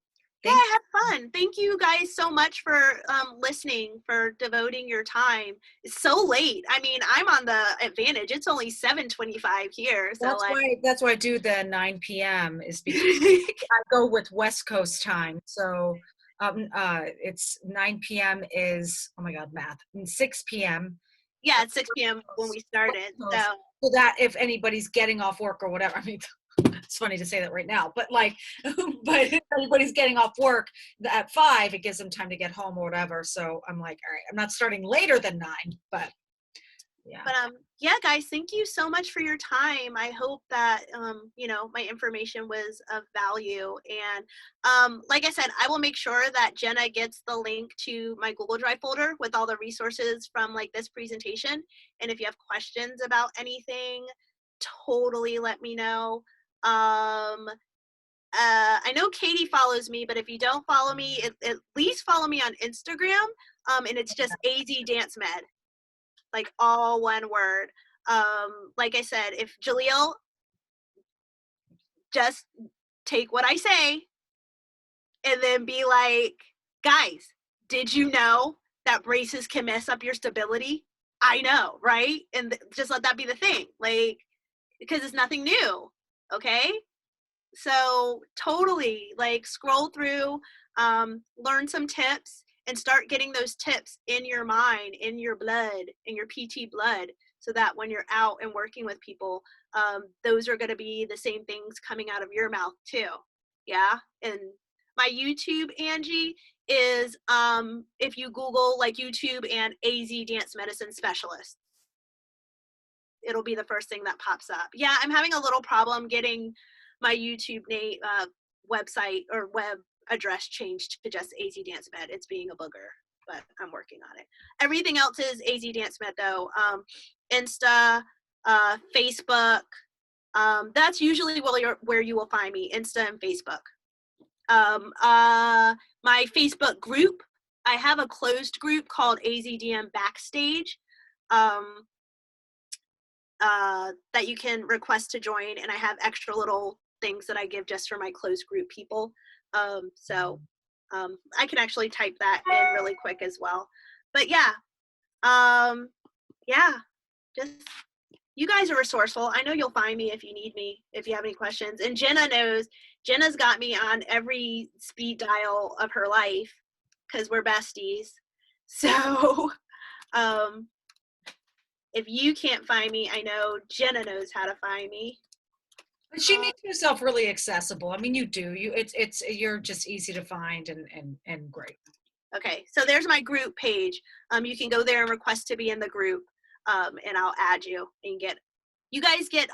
Yeah, have fun. Thank you guys so much for listening, for devoting your time. It's so late. I mean, I'm on the advantage. It's only 7:25 here. So That's why I do the 9 p.m. is because I go with West Coast time. So it's 9 p.m. is, oh my God, math. And 6 p.m. Yeah, it's 6 p.m. when we started. So So that if anybody's getting off work or whatever, I mean, it's funny to say that right now, but like, but if anybody's getting off work at 5, it gives them time to get home or whatever. So I'm like, all right, I'm not starting later than 9, but yeah. But yeah, guys, thank you so much for your time. I hope that my information was of value. And like I said, I will make sure that Jenna gets the link to my Google Drive folder with all the resources from like this presentation. And if you have questions about anything, totally let me know. I know Katie follows me, but if you don't follow me, at least follow me on Instagram. And it's just AZ Dance Med. Like all one word. Like I said, if Jaleel, just take what I say and then be like, guys, did you know that braces can mess up your stability? I know, right? And just let that be the thing, like, because it's nothing new, okay? So totally, like, scroll through, learn some tips, and start getting those tips in your mind, in your blood, in your PT blood, so that when you're out and working with people, those are going to be the same things coming out of your mouth too. Yeah. And my YouTube, Angie, is if you Google like YouTube and AZ Dance Medicine Specialist, it'll be the first thing that pops up. Yeah, I'm having a little problem getting my YouTube website or web address changed to just AZ Dance Med. It's being a booger, but I'm working on it. Everything else is AZ Dance Med though. Insta, Facebook. That's usually where you will find me, Insta and Facebook. My Facebook group, I have a closed group called AZDM Backstage. That you can request to join, and I have extra little things that I give just for my closed group people. So I can actually type that in really quick as well. But yeah, just you guys are resourceful. I know you'll find me if you need me, if you have any questions. And Jenna knows, Jenna's got me on every speed dial of her life because we're besties. So if you can't find me, I know Jenna knows how to find me. But she makes herself really accessible. I mean, you do. You're just easy to find and great. Okay, so there's my group page. You can go there and request to be in the group, and I'll add you. And you guys get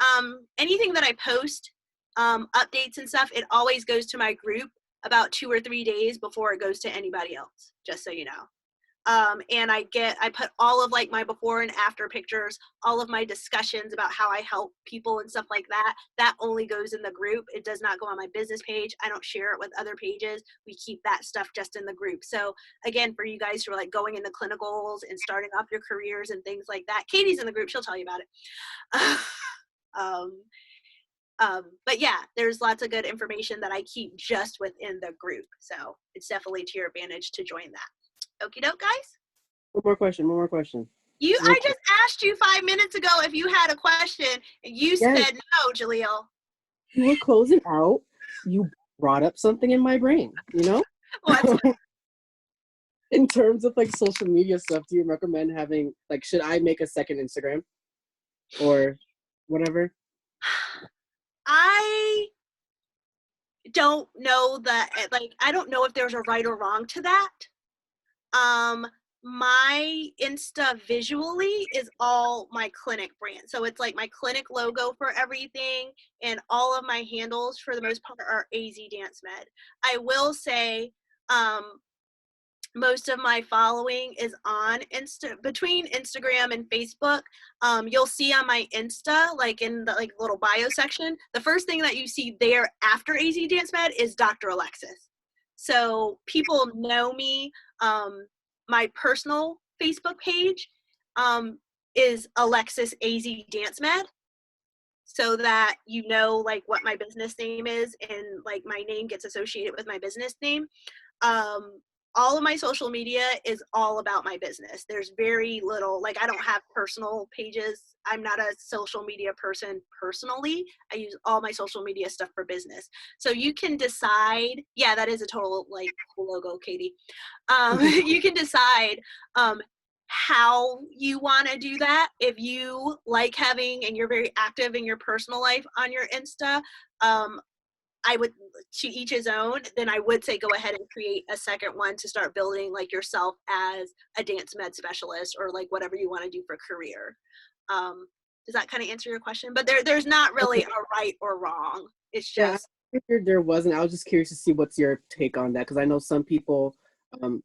anything that I post, updates and stuff. It always goes to my group about 2 or 3 days before it goes to anybody else. Just so you know. And I put all of like my before and after pictures, all of my discussions about how I help people and stuff like that. That only goes in the group. It does not go on my business page. I don't share it with other pages. We keep that stuff just in the group. So again, for you guys who are like going into clinicals and starting off your careers and things like that, Katie's in the group. She'll tell you about it. But yeah, there's lots of good information that I keep just within the group. So it's definitely to your advantage to join that. Okie doke, guys. One more question. I just asked you 5 minutes ago if you had a question, and you said no, Jaleel. You were closing out. You brought up something in my brain, you know? What's In terms of like social media stuff, do you recommend having like, should I make a second Instagram or whatever? I don't know that, like, I don't know if there's a right or wrong to that. My Insta visually is all my clinic brand. So it's like my clinic logo for everything, and all of my handles for the most part are AZ Dance Med. I will say, most of my following is on between Instagram and Facebook. You'll see on my Insta, like in the like little bio section, the first thing that you see there after AZ Dance Med is Dr. Alexis. So people know me. My personal Facebook page is Alexis AZ Dance Med, so that you know like what my business name is, and like my name gets associated with my business name. All of my social media is all about my business. There's very little, like I don't have personal pages. I'm not a social media person personally. I use all my social media stuff for business. So you can decide, yeah, that is a total like cool logo, Katie. You can decide how you want to do that. If you like having, and you're very active in your personal life on your Insta, I would, to each his own, then I would say go ahead and create a second one to start building like yourself as a dance med specialist, or like whatever you want to do for career. Does that kind of answer your question? But there's not really a right or wrong. It's just. Yeah, I figured there wasn't. I was just curious to see what's your take on that, because I know some people,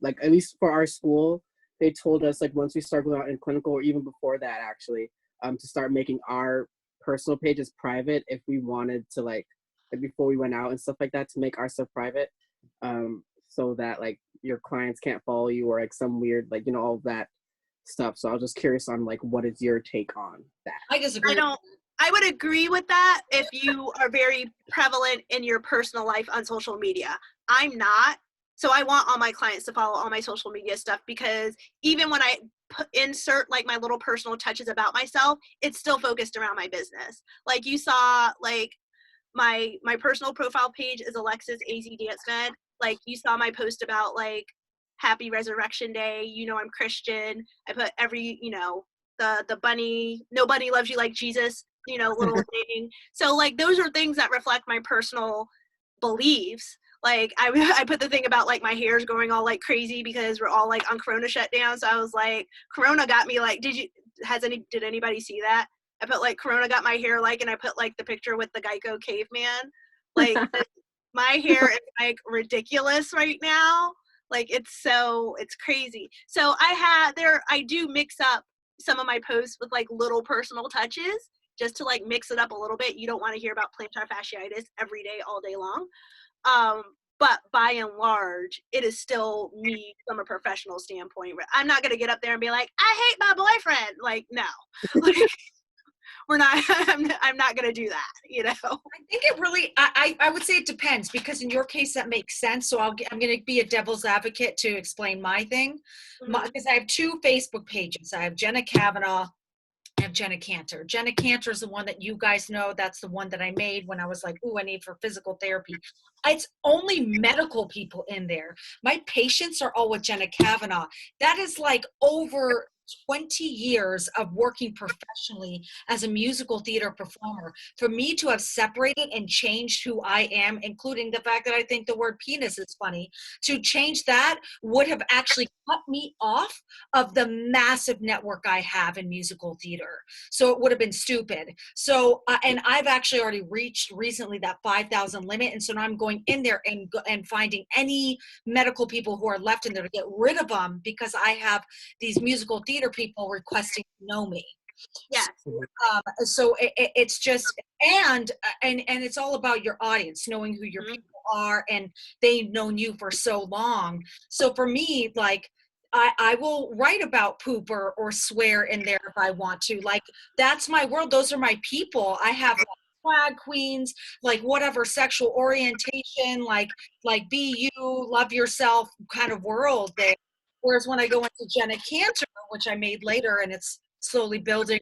like at least for our school, they told us like once we start going out in clinical, or even before that actually, to start making our personal pages private if we wanted to like before we went out and stuff like that, to make our stuff private, so that like your clients can't follow you or like some weird like, you know, all of that stuff. So I was just curious on like, what is your take on that? I disagree. I would agree with that if you are very prevalent in your personal life on social media. I'm not. So I want all my clients to follow all my social media stuff, because even when I insert like my little personal touches about myself, it's still focused around my business. Like you saw, like my personal profile page is Alexis AZ Dance Med. Like you saw my post about like Happy Resurrection Day. You know, I'm Christian. I put every, you know, the bunny, no bunny loves you like Jesus, you know, little thing. So like those are things that reflect my personal beliefs. Like I put the thing about like my hair's going all like crazy because we're all like on Corona shutdown. So I was like, Corona got me like, did anybody see that? I put like Corona got my hair like, and I put like the picture with the Geico caveman. Like my hair is like ridiculous right now. Like it's crazy. So I do mix up some of my posts with like little personal touches just to like mix it up a little bit. You don't want to hear about plantar fasciitis every day, all day long. But by and large, it is still me from a professional standpoint. I'm not going to get up there and be like, I hate my boyfriend. Like, no. Like, we're not, I'm not going to do that, you know? I think it really, I would say it depends, because in your case that makes sense. So I'm going to be a devil's advocate to explain my thing. Because I have two Facebook pages. I have Jenna Kavanaugh, I have Jenna Cantor. Jenna Cantor is the one that you guys know. That's the one that I made when I was like, ooh, I need for physical therapy. It's only medical people in there. My patients are all with Jenna Kavanaugh. That is like over 20 years of working professionally as a musical theater performer. For me to have separated and changed who I am, including the fact that I think the word penis is funny, to change that would have actually cut me off of the massive network I have in musical theater. So it would have been stupid. So, and I've actually already reached recently that 5,000 limit. And so now I'm going in there and finding any medical people who are left in there to get rid of them, because I have these musical theater people requesting to know me. Yes. So it's just, and it's all about your audience, knowing who your people are, and they've known you for so long. So for me, like, I will write about poop or swear in there if I want to. Like, that's my world. Those are my people. I have like drag queens, like whatever sexual orientation, like be you, love yourself kind of world there. Whereas when I go into Jenna Cantor, which I made later, and it's slowly building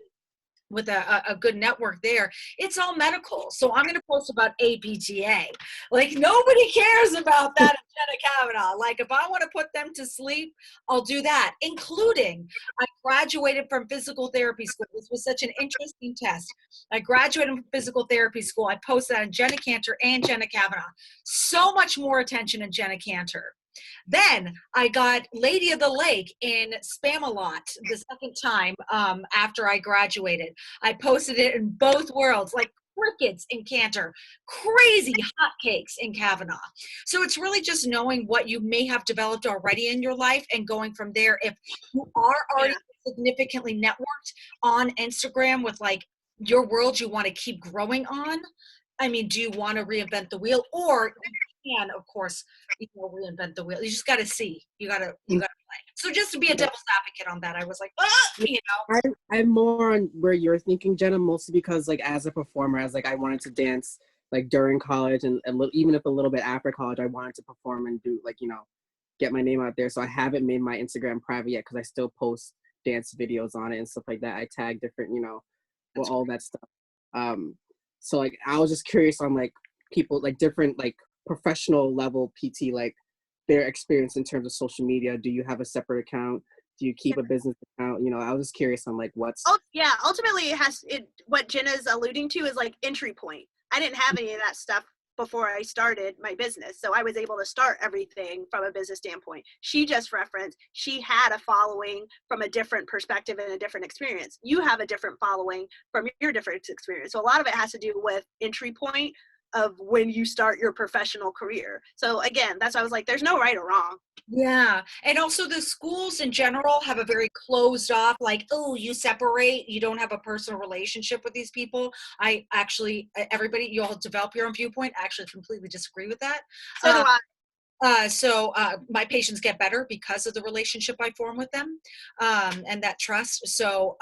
with a good network there, it's all medical. So I'm going to post about APTA. Like, nobody cares about that Jenna Kavanaugh. Like, if I want to put them to sleep, I'll do that, including I graduated from physical therapy school. This was such an interesting test. I graduated from physical therapy school. I posted on Jenna Cantor and Jenna Kavanaugh. So much more attention in Jenna Cantor. Then I got Lady of the Lake in Spamalot the second time after I graduated. I posted it in both worlds, like crickets in Cantor, crazy hotcakes in Kavanaugh. So it's really just knowing what you may have developed already in your life and going from there. If you are already significantly networked on Instagram with like your world you want to keep growing on, I mean, do you want to reinvent the wheel? Or you can, of course, reinvent the wheel. You just got to see. You got to play. So just to be a devil's advocate on that, I was like, I'm more on where you're thinking, Jenna, mostly because like as a performer, as like I wanted to dance like during college and even if a little bit after college, I wanted to perform and do like, get my name out there. So I haven't made my Instagram private yet because I still post dance videos on it and stuff like that. I tag different, well, all that stuff. So like I was just curious on like people like different like professional level PT, like their experience in terms of social media. Do you have a separate account? Do you keep a business account? I was just curious on like what's. Oh yeah, ultimately what Jenna's alluding to is like entry point. I didn't have any of that stuff before I started my business, so I was able to start everything from a business standpoint. She just referenced she had a following from a different perspective and a different experience. You have a different following from your different experience. So a lot of it has to do with entry point of when you start your professional career. So again, that's why I was like, there's no right or wrong. Yeah. And also the schools in general have a very closed off, like, oh, you separate, you don't have a personal relationship with these people. I actually, everybody, you all develop your own viewpoint. I actually completely disagree with that. So do I. So my patients get better because of the relationship I form with them and that trust. So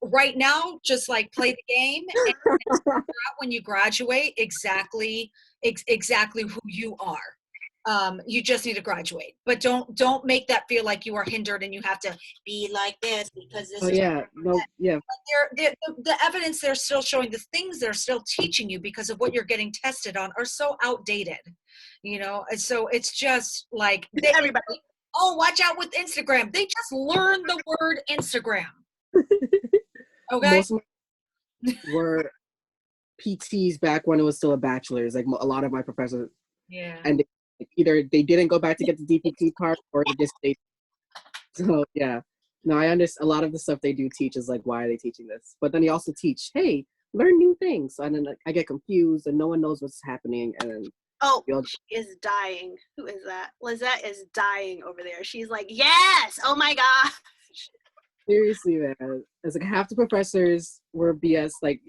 right now, just like play the game and figure out when you graduate exactly who you are. You just need to graduate, but don't make that feel like you are hindered and you have to be like this because this. The evidence they're still showing, the things they're still teaching you because of what you're getting tested on are so outdated, And so it's just like everybody. Oh, watch out with Instagram. They just learned the word Instagram. Okay. Most of my were PTs back when it was still a bachelor's. Like a lot of my professors. Yeah. And either they didn't go back to get the DPT card or they just stayed. So yeah, no, I understand a lot of the stuff they do teach is like, why are they teaching this? But then they also teach, hey, learn new things. And then I get confused and no one knows what's happening. And then she is dying. Who is that? Lizette is dying over there. She's like, yes, oh my gosh. Seriously, man. It's like half the professors were BS, like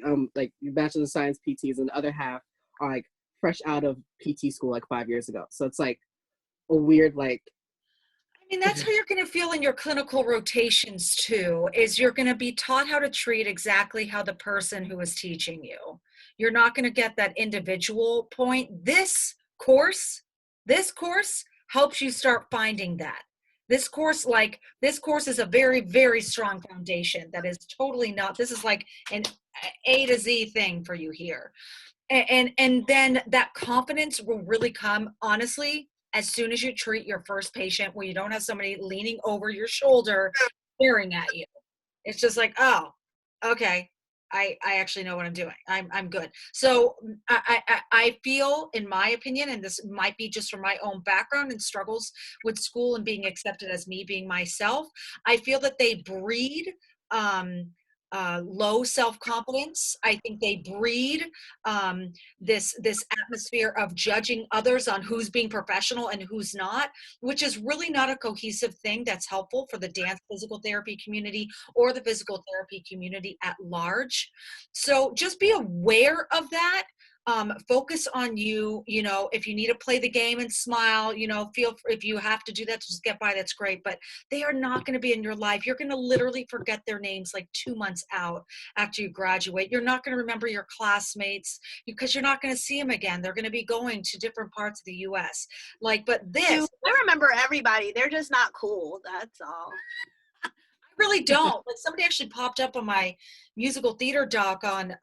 Bachelor of Science PTs, and the other half are like fresh out of PT school like 5 years ago. So it's like a weird like. I mean, that's how you're going to feel in your clinical rotations too, is you're going to be taught how to treat exactly how the person who is teaching you. You're not going to get that individual point. This course helps you start finding that. This course is a very, very strong foundation that is totally not, this is like an A to Z thing for you here. And then that confidence will really come, honestly, as soon as you treat your first patient where you don't have somebody leaning over your shoulder staring at you. It's just like, oh, okay. I actually know what I'm doing. I'm good. So I feel, in my opinion, and this might be just from my own background and struggles with school and being accepted as me being myself, I feel that they breed low self-confidence. I think they breed this atmosphere of judging others on who's being professional and who's not, which is really not a cohesive thing that's helpful for the dance physical therapy community or the physical therapy community at large. So just be aware of that. Focus on you, if you need to play the game and smile, feel free, if you have to do that to just get by, that's great, but they are not going to be in your life. You're going to literally forget their names like 2 months out after you graduate. You're not going to remember your classmates because you're not going to see them again. They're going to be going to different parts of the US. But I remember everybody. They're just not cool. That's all. Really don't. Like somebody actually popped up on my musical theater doc on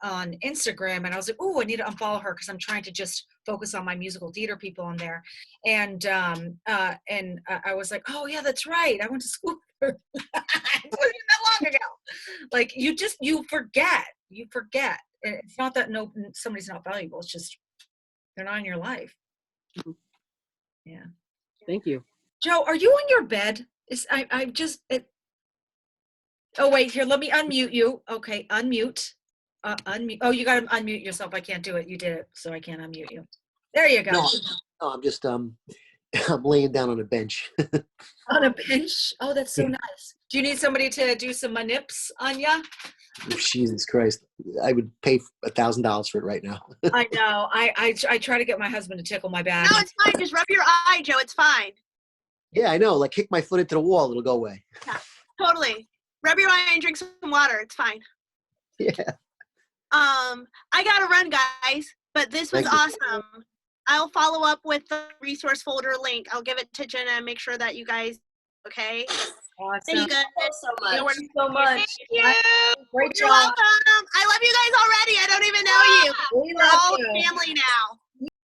Instagram and I was like, oh, I need to unfollow her because I'm trying to just focus on my musical theater people on there. And I was like, oh yeah, that's right. I went to school with her. It wasn't that long ago. Like you forget. And it's not that somebody's not valuable. It's just they're not in your life. Yeah. Thank you. Joe, are you on your bed? Oh wait, here, let me unmute you. Okay, unmute. Unmute. Oh, you gotta unmute yourself. I can't do it. You did it, so I can't unmute you. There you go. No, I'm just I'm laying down on a bench. On a bench. Oh, that's so nice. Do you need somebody to do some manips on ya? Jesus Christ, I would pay $1,000 for it right now. I know. I try to get my husband to tickle my back. No, it's fine. Just rub your eye, Joe. It's fine. Yeah, I know. Like kick my foot into the wall, it'll go away. Yeah, totally. Rub your eye and drink some water. It's fine. Yeah. I gotta run, guys, but this was Thank you. awesome. I'll follow up with the resource folder link. I'll give it to Jenna and make sure that you guys, okay? Awesome. Thank you guys. So much. Thank you so much. Thank you. Great You're job. welcome. I love you guys already. I don't even know you. We We're love all you. family now.